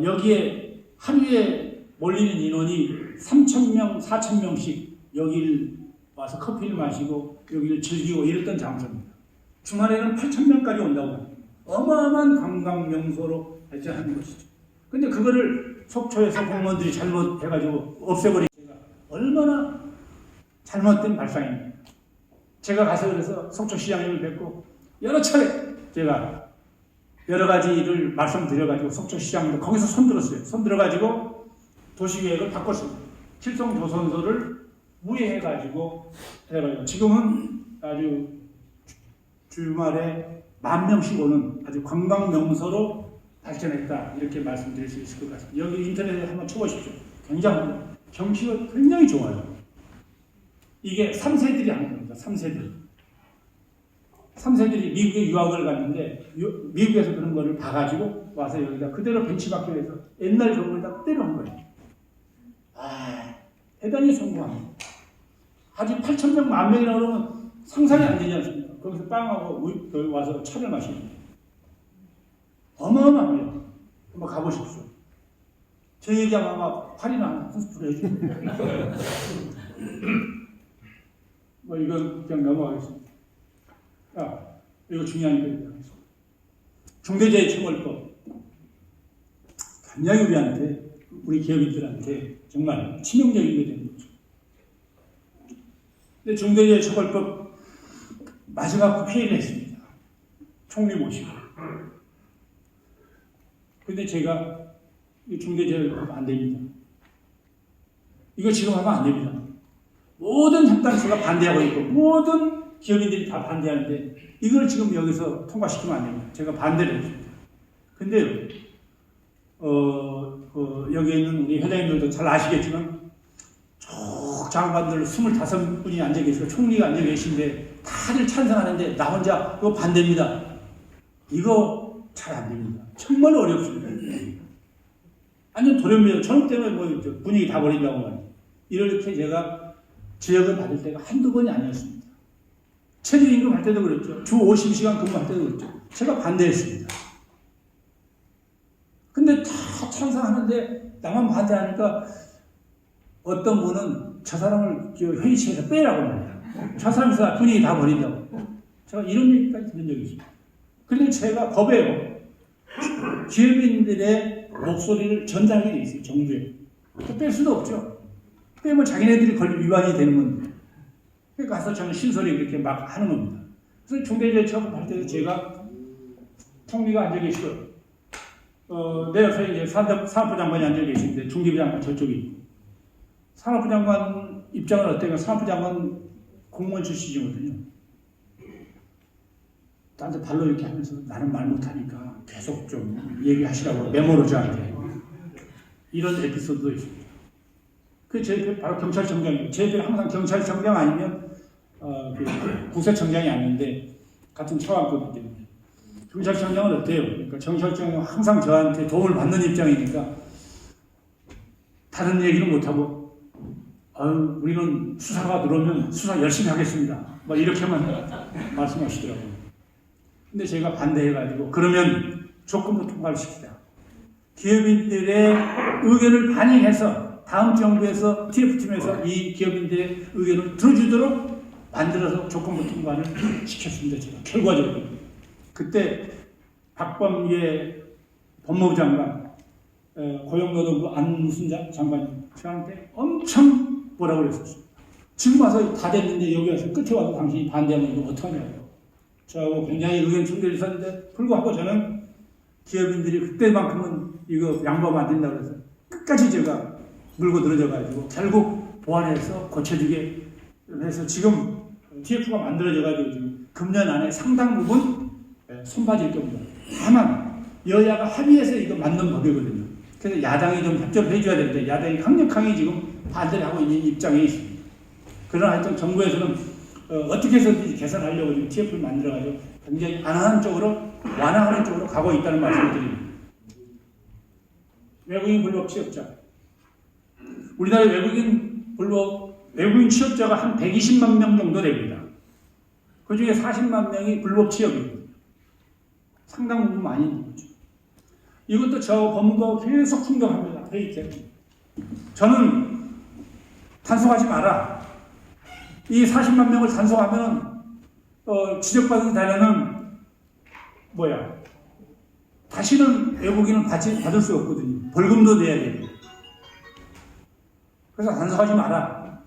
여기에 하루에 몰리는 인원이 3,000명, 4,000명씩 여기를 와서 커피를 마시고 여기를 즐기고 이랬던 장소입니다. 주말에는 8,000명까지 온다고 합니다. 어마어마한 관광 명소로 발전하는 것이죠. 근데 그거를 속초에서 공무원들이 잘못해가지고 없애버린 제가 얼마나 잘못된 발상입니까? 제가 가서 그래서 속초시장님을 뵙고 여러 차례 제가 여러 가지를 말씀드려가지고 속초시장님도 거기서 손들었어요. 손들어가지고 도시계획을 바꿨습니다. 칠성조선소를 우회해가지고 지금은 아주 주말에 10,000명씩 오는 아주 관광명소로 발전했다. 이렇게 말씀드릴 수 있을 것 같습니다. 여기 인터넷에 한번 쳐보십시오. 굉장합니다. 경치가 굉장히 좋아요. 이게 3세들이 하는 겁니다. 3세들이 미국에 유학을 갔는데 미국에서 그런 거를 봐가지고 와서 여기다 그대로 벤치마킹해서 옛날 건물에다 그대로 한 거예요. 대단히 성공합니다. 아직 8,000명, 10,000명이라고 그러면 상상이 안 되지 않습니까? 거기서 빵하고 여기 와서 차를 마시는 어마어마합니다. 한번 가보십시오. 제 얘기하면 아마 할인 한 30% 해주세요. 뭐 이건 그냥 넘어가겠습니다. 이거 중요한 거예요. 중대재해처벌법. 굉장히 우리 기업인들한테 정말 치명적인 게 되는 거죠. 근데 중대재해처벌법 마지막 회의를 했습니다. 총리 모시고. 근데 제가 이 중대재해처벌법 안 됩니다. 이거 지금 하면 안 됩니다. 모든 협단체가 반대하고 있고 모든 기업인들이 다 반대하는데 이걸 지금 여기서 통과시키면 안 됩니다. 제가 반대를 했습니다. 근데요, 여기 있는 우리 회장님들도 잘 아시겠지만 쭉 장관들 25분이 앉아 계시고 총리가 앉아 계신데 다들 찬성하는데 나 혼자 이거 반대입니다. 이거 잘 안 됩니다. 정말 어렵습니다. 완전 도련미예요. 저녁 때문에 뭐 분위기 다 버린다고 말이에요. 이렇게 제가 지역을 받을 때가 한두 번이 아니었습니다. 최저임금 할 때도 그랬죠. 주 50시간 근무할 때도 그랬죠. 제가 반대했습니다. 근데 다 찬성하는데 나만 반대하니까 어떤 분은 저 사람을 회의실에서 빼라고 말해요. 저 사람에서 분위기 다 버린다고. 제가 이런 얘기까지 들은 적이 있습니다. 그런데 제가 법에요. 기업인들의 목소리를 전달하게 돼 있어요. 정부에. 뺄 수도 없죠. 빼면 자기네들이 권리 위반이 되는 건데. 그러니까 가서 저는 신설이 그렇게 막 하는 겁니다. 그래서 중대재해처분 할 때도 제가 총리가 앉아 계시고 내 옆에 이제 산업부 장관이 앉아 계시는데 중기부 장관 저쪽에 있고 산업부 장관 입장은 어때요? 산업부 장관 공무원 출신이거든요. 딴데 발로 이렇게 하면서 나는 말 못하니까 계속 좀 얘기하시라고 메모로 저한테 이런 에피소드도 있습니다. 그 제 옆에 바로 경찰청장이에요. 제 옆에 항상 경찰청장 아니면 구세청장이 앉는데 같은 차관급이기 때문에 경찰청장은 어때요? 그러니까 경찰청장은 항상 저한테 도움을 받는 입장이니까 다른 얘기는 못하고 우리는 수사가 들어오면 수사 열심히 하겠습니다. 뭐 이렇게만 말씀하시더라고요. 근데 제가 반대해가지고 그러면 조건부 통과를 시키자. 기업인들의 의견을 반영해서 다음 정부에서 TF팀에서 이 기업인들의 의견을 들어주도록 만들어서 조건부 통과를 시켰습니다. 제가 결과적으로. 그때 박범계 법무부 장관, 고용노동부 무슨 장관이 저한테 엄청 뭐라고 그랬었어요. 지금 와서 다 됐는데 여기 와서 끝에 와서 당신이 반대하면 이거 어떡하냐고. 저하고 굉장히 의견 충돌이 있었는데 불구하고 저는 기업인들이 그때만큼은 이거 양보하면 안 된다고 해서 끝까지 제가 물고 늘어져가지고 결국 보완해서 고쳐주게 해서 지금 TF가 만들어져가지고 지금 금년 안에 상당 부분 손봐질 겁니다. 다만 여야가 합의해서 이거 만든 법이거든요. 그래서 야당이 좀 협조를 해줘야 되는데 야당이 강력하게 지금 반대를 하고 있는 입장에 있습니다. 그러나 하여튼 정부에서는 어떻게 해서든지 개선하려고 지금 TF를 만들어가지고 굉장히 완화하는 쪽으로 가고 있다는 말씀을 드립니다. 외국인 불법 취업자. 우리나라 외국인 취업자가 한 120만 명 정도 됩니다. 그 중에 40만 명이 불법 취업입니다. 상당 부분 많이 있는 거죠. 이것도 저 법무부하고 계속 충돌합니다. 회의 때. 저는 단속하지 마라. 이 40만 명을 단속하면 지적받은 자녀는 다시는 외국인은 받을 수 없거든요. 벌금도 내야 돼요. 그래서 단속하지 마라.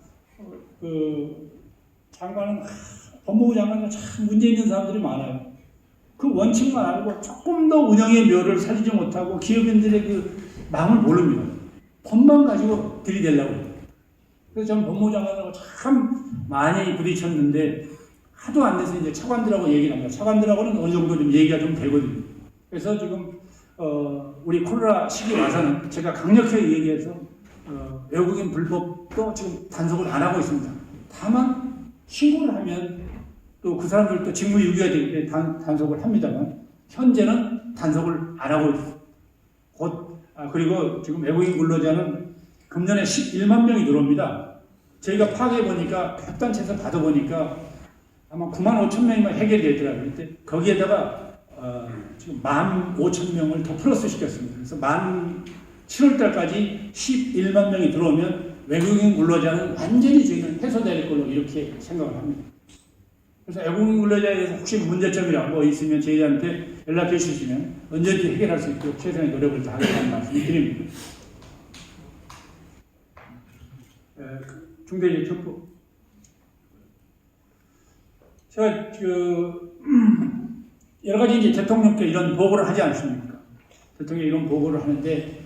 장관은 법무부 장관은 참 문제 있는 사람들이 많아요. 그 원칙만 알고 조금 더 운영의 묘를 살리지 못하고 기업인들의 그 마음을 모릅니다. 법만 가지고 들이대려고 해요. 그래서 저는 법무부 장관하고 참 많이 부딪혔는데 하도 안 돼서 이제 차관들하고 얘기를 합니다. 차관들하고는 어느 정도 좀 얘기가 좀 되거든요. 그래서 지금 우리 코로나 시기 와서는 제가 강력하게 얘기해서 외국인 불법도 지금 단속을 안 하고 있습니다. 다만 신고를 하면 또 그 사람들도 직무유기가 될 때 단속을 합니다만 현재는 단속을 안 하고 있습니다. 그리고 지금 외국인 근로자는 금년에 11만 명이 들어옵니다. 저희가 파악해보니까 협단체에서 받아보니까 아마 9만 5천 명이면 해결이 되더라고요. 그때 거기에다가 지금 15,000명을 더 플러스 시켰습니다. 그래서 7월달까지 11만 명이 들어오면 외국인 근로자는 완전히 저희는 해소될 걸로 이렇게 생각을 합니다. 그래서 외국인 근로자에 대해서 혹시 문제점이라 뭐 있으면 저희한테 연락해 주시면 언제든지 해결할 수 있도록 최선의 노력을 다하겠다는 말씀을 드립니다. 중대재해처분. 제가 여러 가지 이제 대통령께 이런 보고를 하지 않습니까? 대통령이 이런 보고를 하는데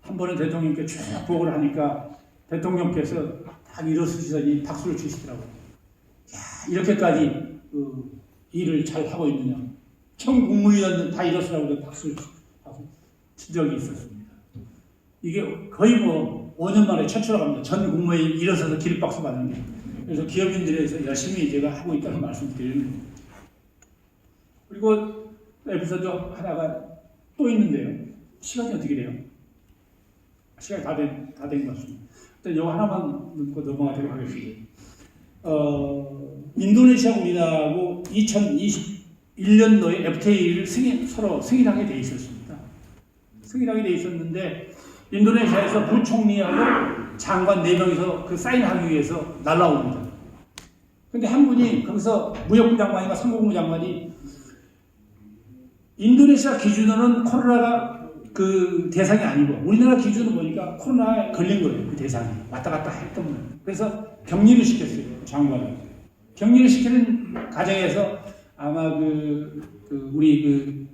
한 번에 대통령께 쭉 보고를 하니까 대통령께서 딱 일어서시더니 박수를 치시더라고요. 야, 이렇게까지 일을 잘 하고 있느냐. 청 국무위원들 다 일어서라고 박수를 친 적이 있었습니다. 이게 거의 뭐 5년 만에 최초로 갑니다. 전 국무회의 일어서서 기립박수 받는 게. 그래서 기업인들에서 열심히 제가 하고 있다는 말씀 드리는 겁니다. 그리고 에피소드 하나가 또 있는데요. 시간이 어떻게 돼요? 시간이 다 된 것 같습니다. 일단 이거 하나만 묻고 넘어가도록 하겠습니다. 인도네시아 우리나라하고 2021년도에 FTA를 서로 승인하게 돼 있었습니다. 승인하게 돼 있었는데 인도네시아에서 부총리하고 장관 4명이서 그 사인하기 위해서 날라옵니다. 근데 한 분이 거기서 무역부 장관인가 상무부 장관이 인도네시아 기준으로는 코로나가 그 대상이 아니고 우리나라 기준으로 보니까 코로나에 걸린 거예요. 그 대상이 왔다 갔다 했던 거예요. 그래서 격리를 시켰어요. 장관을. 격리를 시키는 과정에서 아마 우리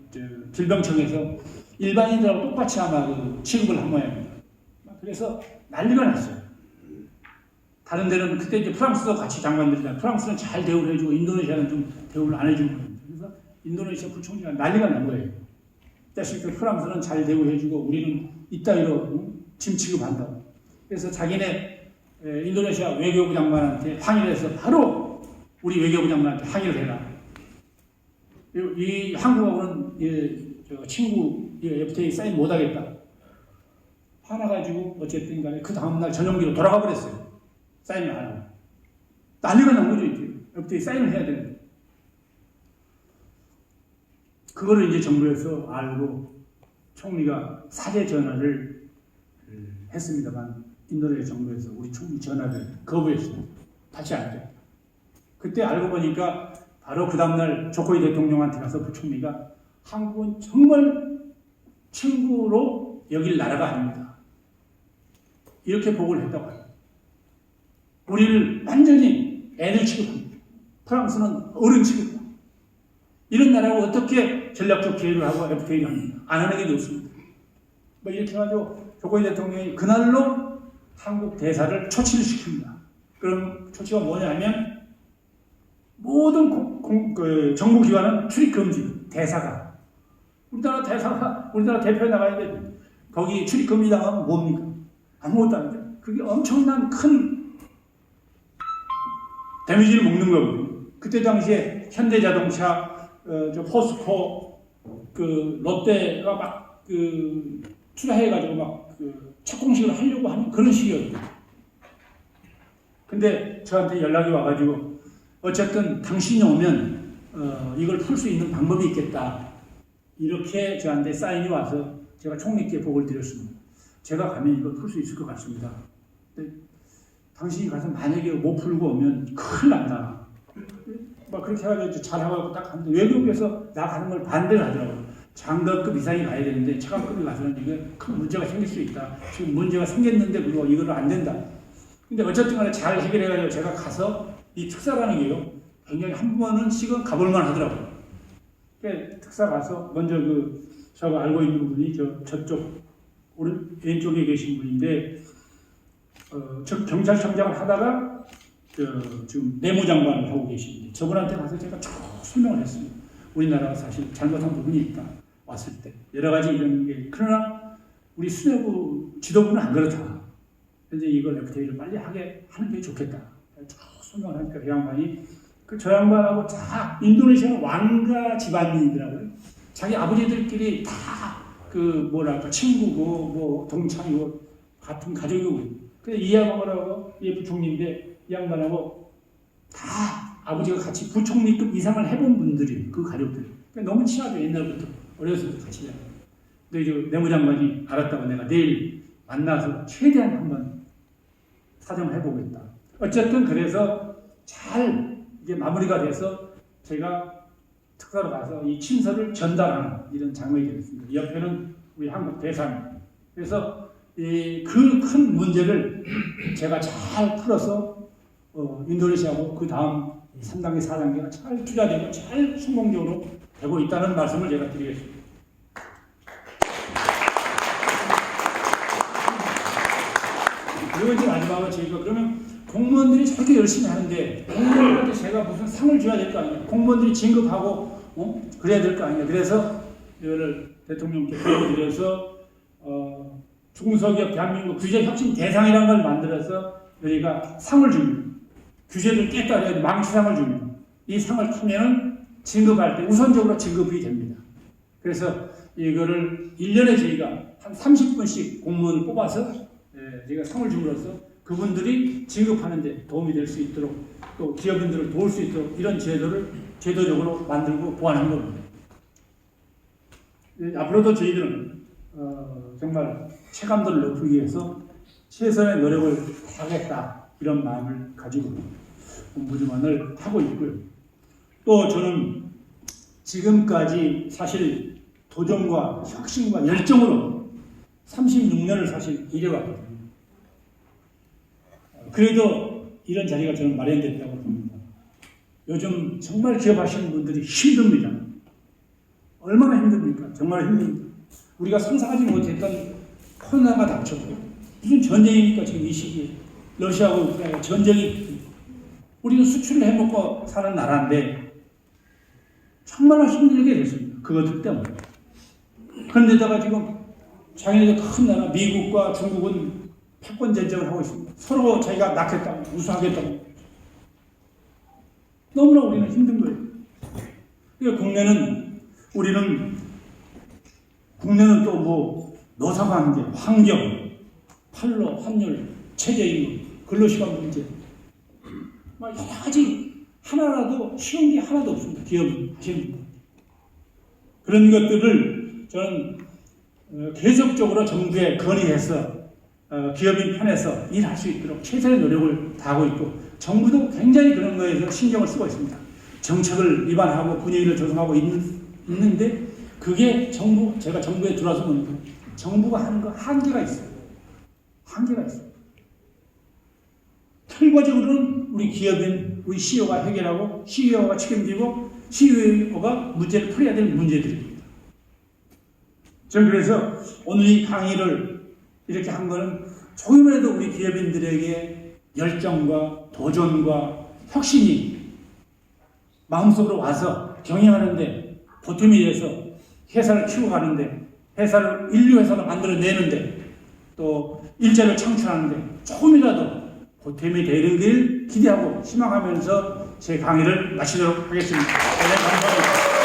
질병청에서 일반인들하고 똑같이 아마 취급을 한 모양입니다. 그래서 난리가 났어요. 다른 데는 그때 이제 프랑스도 같이 장관들이잖아요. 프랑스는 잘 대우를 해주고 인도네시아는 좀 대우를 안 해주는 거예요. 그래서 인도네시아 부총리가 난리가 난 거예요. 자식 프랑스는 잘 대우해주고 우리는 이따위로 짐 취급한다고. 그래서 자기네 인도네시아 외교부 장관한테 항의를 해서 바로 우리 외교부 장관한테 항의를 해라. 이 한국하고는 친구 FTA 사인 못하겠다. 화나가지고 어쨌든 간에 그 다음날 전용기로 돌아가 버렸어요. 사인을 안 하고. 난리가 난 거죠. 이제. FTA 사인을 해야 되는데. 그거를 이제 정부에서 알고 총리가 사죄 전화를 했습니다만 인도네시아 정부에서 우리 총리 전화를 거부했습니다. 받지 않대. 그때 알고 보니까 바로 그 다음날 조코이 대통령한테 가서 부총리가 한국은 정말 친구로 여길 나라가 아닙니다. 이렇게 보고를 했다고 해요. 우리를 완전히 애들 취급합니다. 프랑스는 어른 취급합니다. 이런 나라하고 어떻게 전략적 기회를 하고 FTA를 합니까? 안 하는 게 좋습니다. 뭐 이렇게 해가지고 조코이 대통령이 그날로 한국 대사를 초치를 시킵니다. 그럼 초치가 뭐냐면 모든 정부기관은 출입 금지. 대사가 우리나라 대표에 나가는데 거기 출입 금지 당하면 뭡니까? 아무것도 안 돼. 그게 엄청난 큰 데미지를 먹는 거거든요. 그때 당시에 현대자동차, 포스코, 롯데가 막 투자해가지고 막 착공식을 하려고 하는 그런 시기였거든요. 근데 저한테 연락이 와가지고 어쨌든 당신이 오면 이걸 풀 수 있는 방법이 있겠다. 이렇게 저한테 사인이 와서 제가 총리께 보고를 드렸습니다. 제가 가면 이걸 풀 수 있을 것 같습니다. 근데 당신이 가서 만약에 못 풀고 오면 큰일 난다. 막 그렇게 해가지고 잘하고 딱 하는데 외교부에서 나 가는 걸 반대를 하더라고요. 장관급 이상이 가야 되는데 차관급이 가서는 이게 큰 문제가 생길 수 있다. 지금 문제가 생겼는데 그리고 이거는 안 된다. 근데 어쨌든 간에 잘 해결해가지고 제가 가서 이 특사라는 게요. 굉장히 한 번은씩은 가볼만 하더라고요. 특사 가서 먼저 저가 알고 있는 분이 저쪽 왼쪽에 계신 분인데 경찰청장을 하다가 지금 내무장관을 하고 계십니다. 저분한테 가서 제가 쭉 설명을 했습니다. 우리나라가 사실 잘못한 부분이 있다. 왔을 때 여러 가지 이런 게 그러나 우리 수뇌부 지도부는 안 그렇다. 그래서 이걸 FTA를 빨리 하게 하는 게 좋겠다. 쭉 설명을 하니까 그 양반이 저 양반하고 다 인도네시아 왕가 집안이더라고요. 자기 아버지들끼리 다 친구고 뭐 동창이고 같은 가족이고. 그래서 이 양반하고 이 부총리인데 이 양반하고 다 아버지가 같이 부총리급 이상을 해본 분들이 그 가족들. 그러니까 너무 친하죠. 옛날부터 어렸을 때 같이. 근데 이제 내무장관이 알았다고 내가 내일 만나서 최대한 한번 사정을 해보겠다. 어쨌든 그래서 잘 이게 마무리가 돼서 제가 특사로 가서 이 친서를 전달하는 이런 장면이 되겠습니다. 옆에는 우리 한국 대사님. 그래서 그 큰 문제를 제가 잘 풀어서 인도네시아하고 그 다음 3단계, 4단계가 잘 투자되고 잘 성공적으로 되고 있다는 말씀을 제가 드리겠습니다. 그리고 이제 마지막으로 저희가 그러면 공무원들이 저렇게 열심히 하는데 공무원들한테 제가 무슨 상을 줘야 될 거 아니에요. 공무원들이 진급하고 그래야 될 거 아니에요. 그래서 이거를 대통령께 보여드려서 중소기업 대한민국 규제 혁신 대상이라는 걸 만들어서 저희가 상을 줍니다. 규제를 깼다 망치상을 줍니다. 이 상을 타면은 진급할 때 우선적으로 진급이 됩니다. 그래서 이거를 1년에 저희가 한 30분씩 공무원을 뽑아서 저희가 상을 줌으로써 그분들이 진급하는 데 도움이 될 수 있도록 또 기업인들을 도울 수 있도록 이런 제도를 제도적으로 만들고 보완한 겁니다. 앞으로도 저희들은 정말 체감도를 높이기 위해서 최선의 노력을 하겠다 이런 마음을 가지고 옴부즈만을 하고 있고요. 또 저는 지금까지 사실 도전과 혁신과 열정으로 36년을 사실 일해왔거든요. 그래도 이런 자리가 저는 마련됐다고 봅니다. 요즘 정말 기업하시는 분들이 힘듭니다. 얼마나 힘듭니까? 정말 힘듭니다. 우리가 상상하지 못했던 코로나가 닥쳤고 무슨 전쟁입니까? 지금 이 시기에 러시아하고 우크라이나 전쟁이 우리는 수출을 해먹고 사는 나라인데 정말 힘들게 됐습니다. 그것들 때문에. 그런데다가 지금 자기네들 큰 나라 미국과 중국은 패권 전쟁을 하고 있습니다. 서로 자기가 낳겠다고 우수하겠다고 너무나 우리는 힘든 거예요. 그러니까 국내는 또 뭐 노사관계, 환경, 판로, 환율, 최저임금, 근로시간 문제 여러 가지 하나라도 쉬운 게 하나도 없습니다. 기업 하시는 분들. 그런 것들을 저는 계속적으로 정부에 건의해서 기업인 편에서 일할 수 있도록 최선의 노력을 다하고 있고 정부도 굉장히 그런 거에서 신경을 쓰고 있습니다. 정책을 위반하고 분위기를 조성하고 있는데 그게 제가 정부에 들어와서 보니까 정부가 하는 거 한계가 있어요. 한계가 있어요. 결과적으로는 우리 기업인, 우리 CEO가 해결하고 CEO가 책임지고 CEO가 문제를 풀어야 될 문제들입니다. 저는 그래서 오늘 이 강의를 이렇게 한 거는 조금이라도 우리 기업인들에게 열정과 도전과 혁신이 마음속으로 와서 경영하는데 보탬이 돼서 회사를 키우고 가는데 인류 회사를 만들어내는데 또 일자리를 창출하는데 조금이라도 보탬이 되는 길 기대하고 희망하면서 제 강의를 마치도록 하겠습니다. 네, 감사합니다.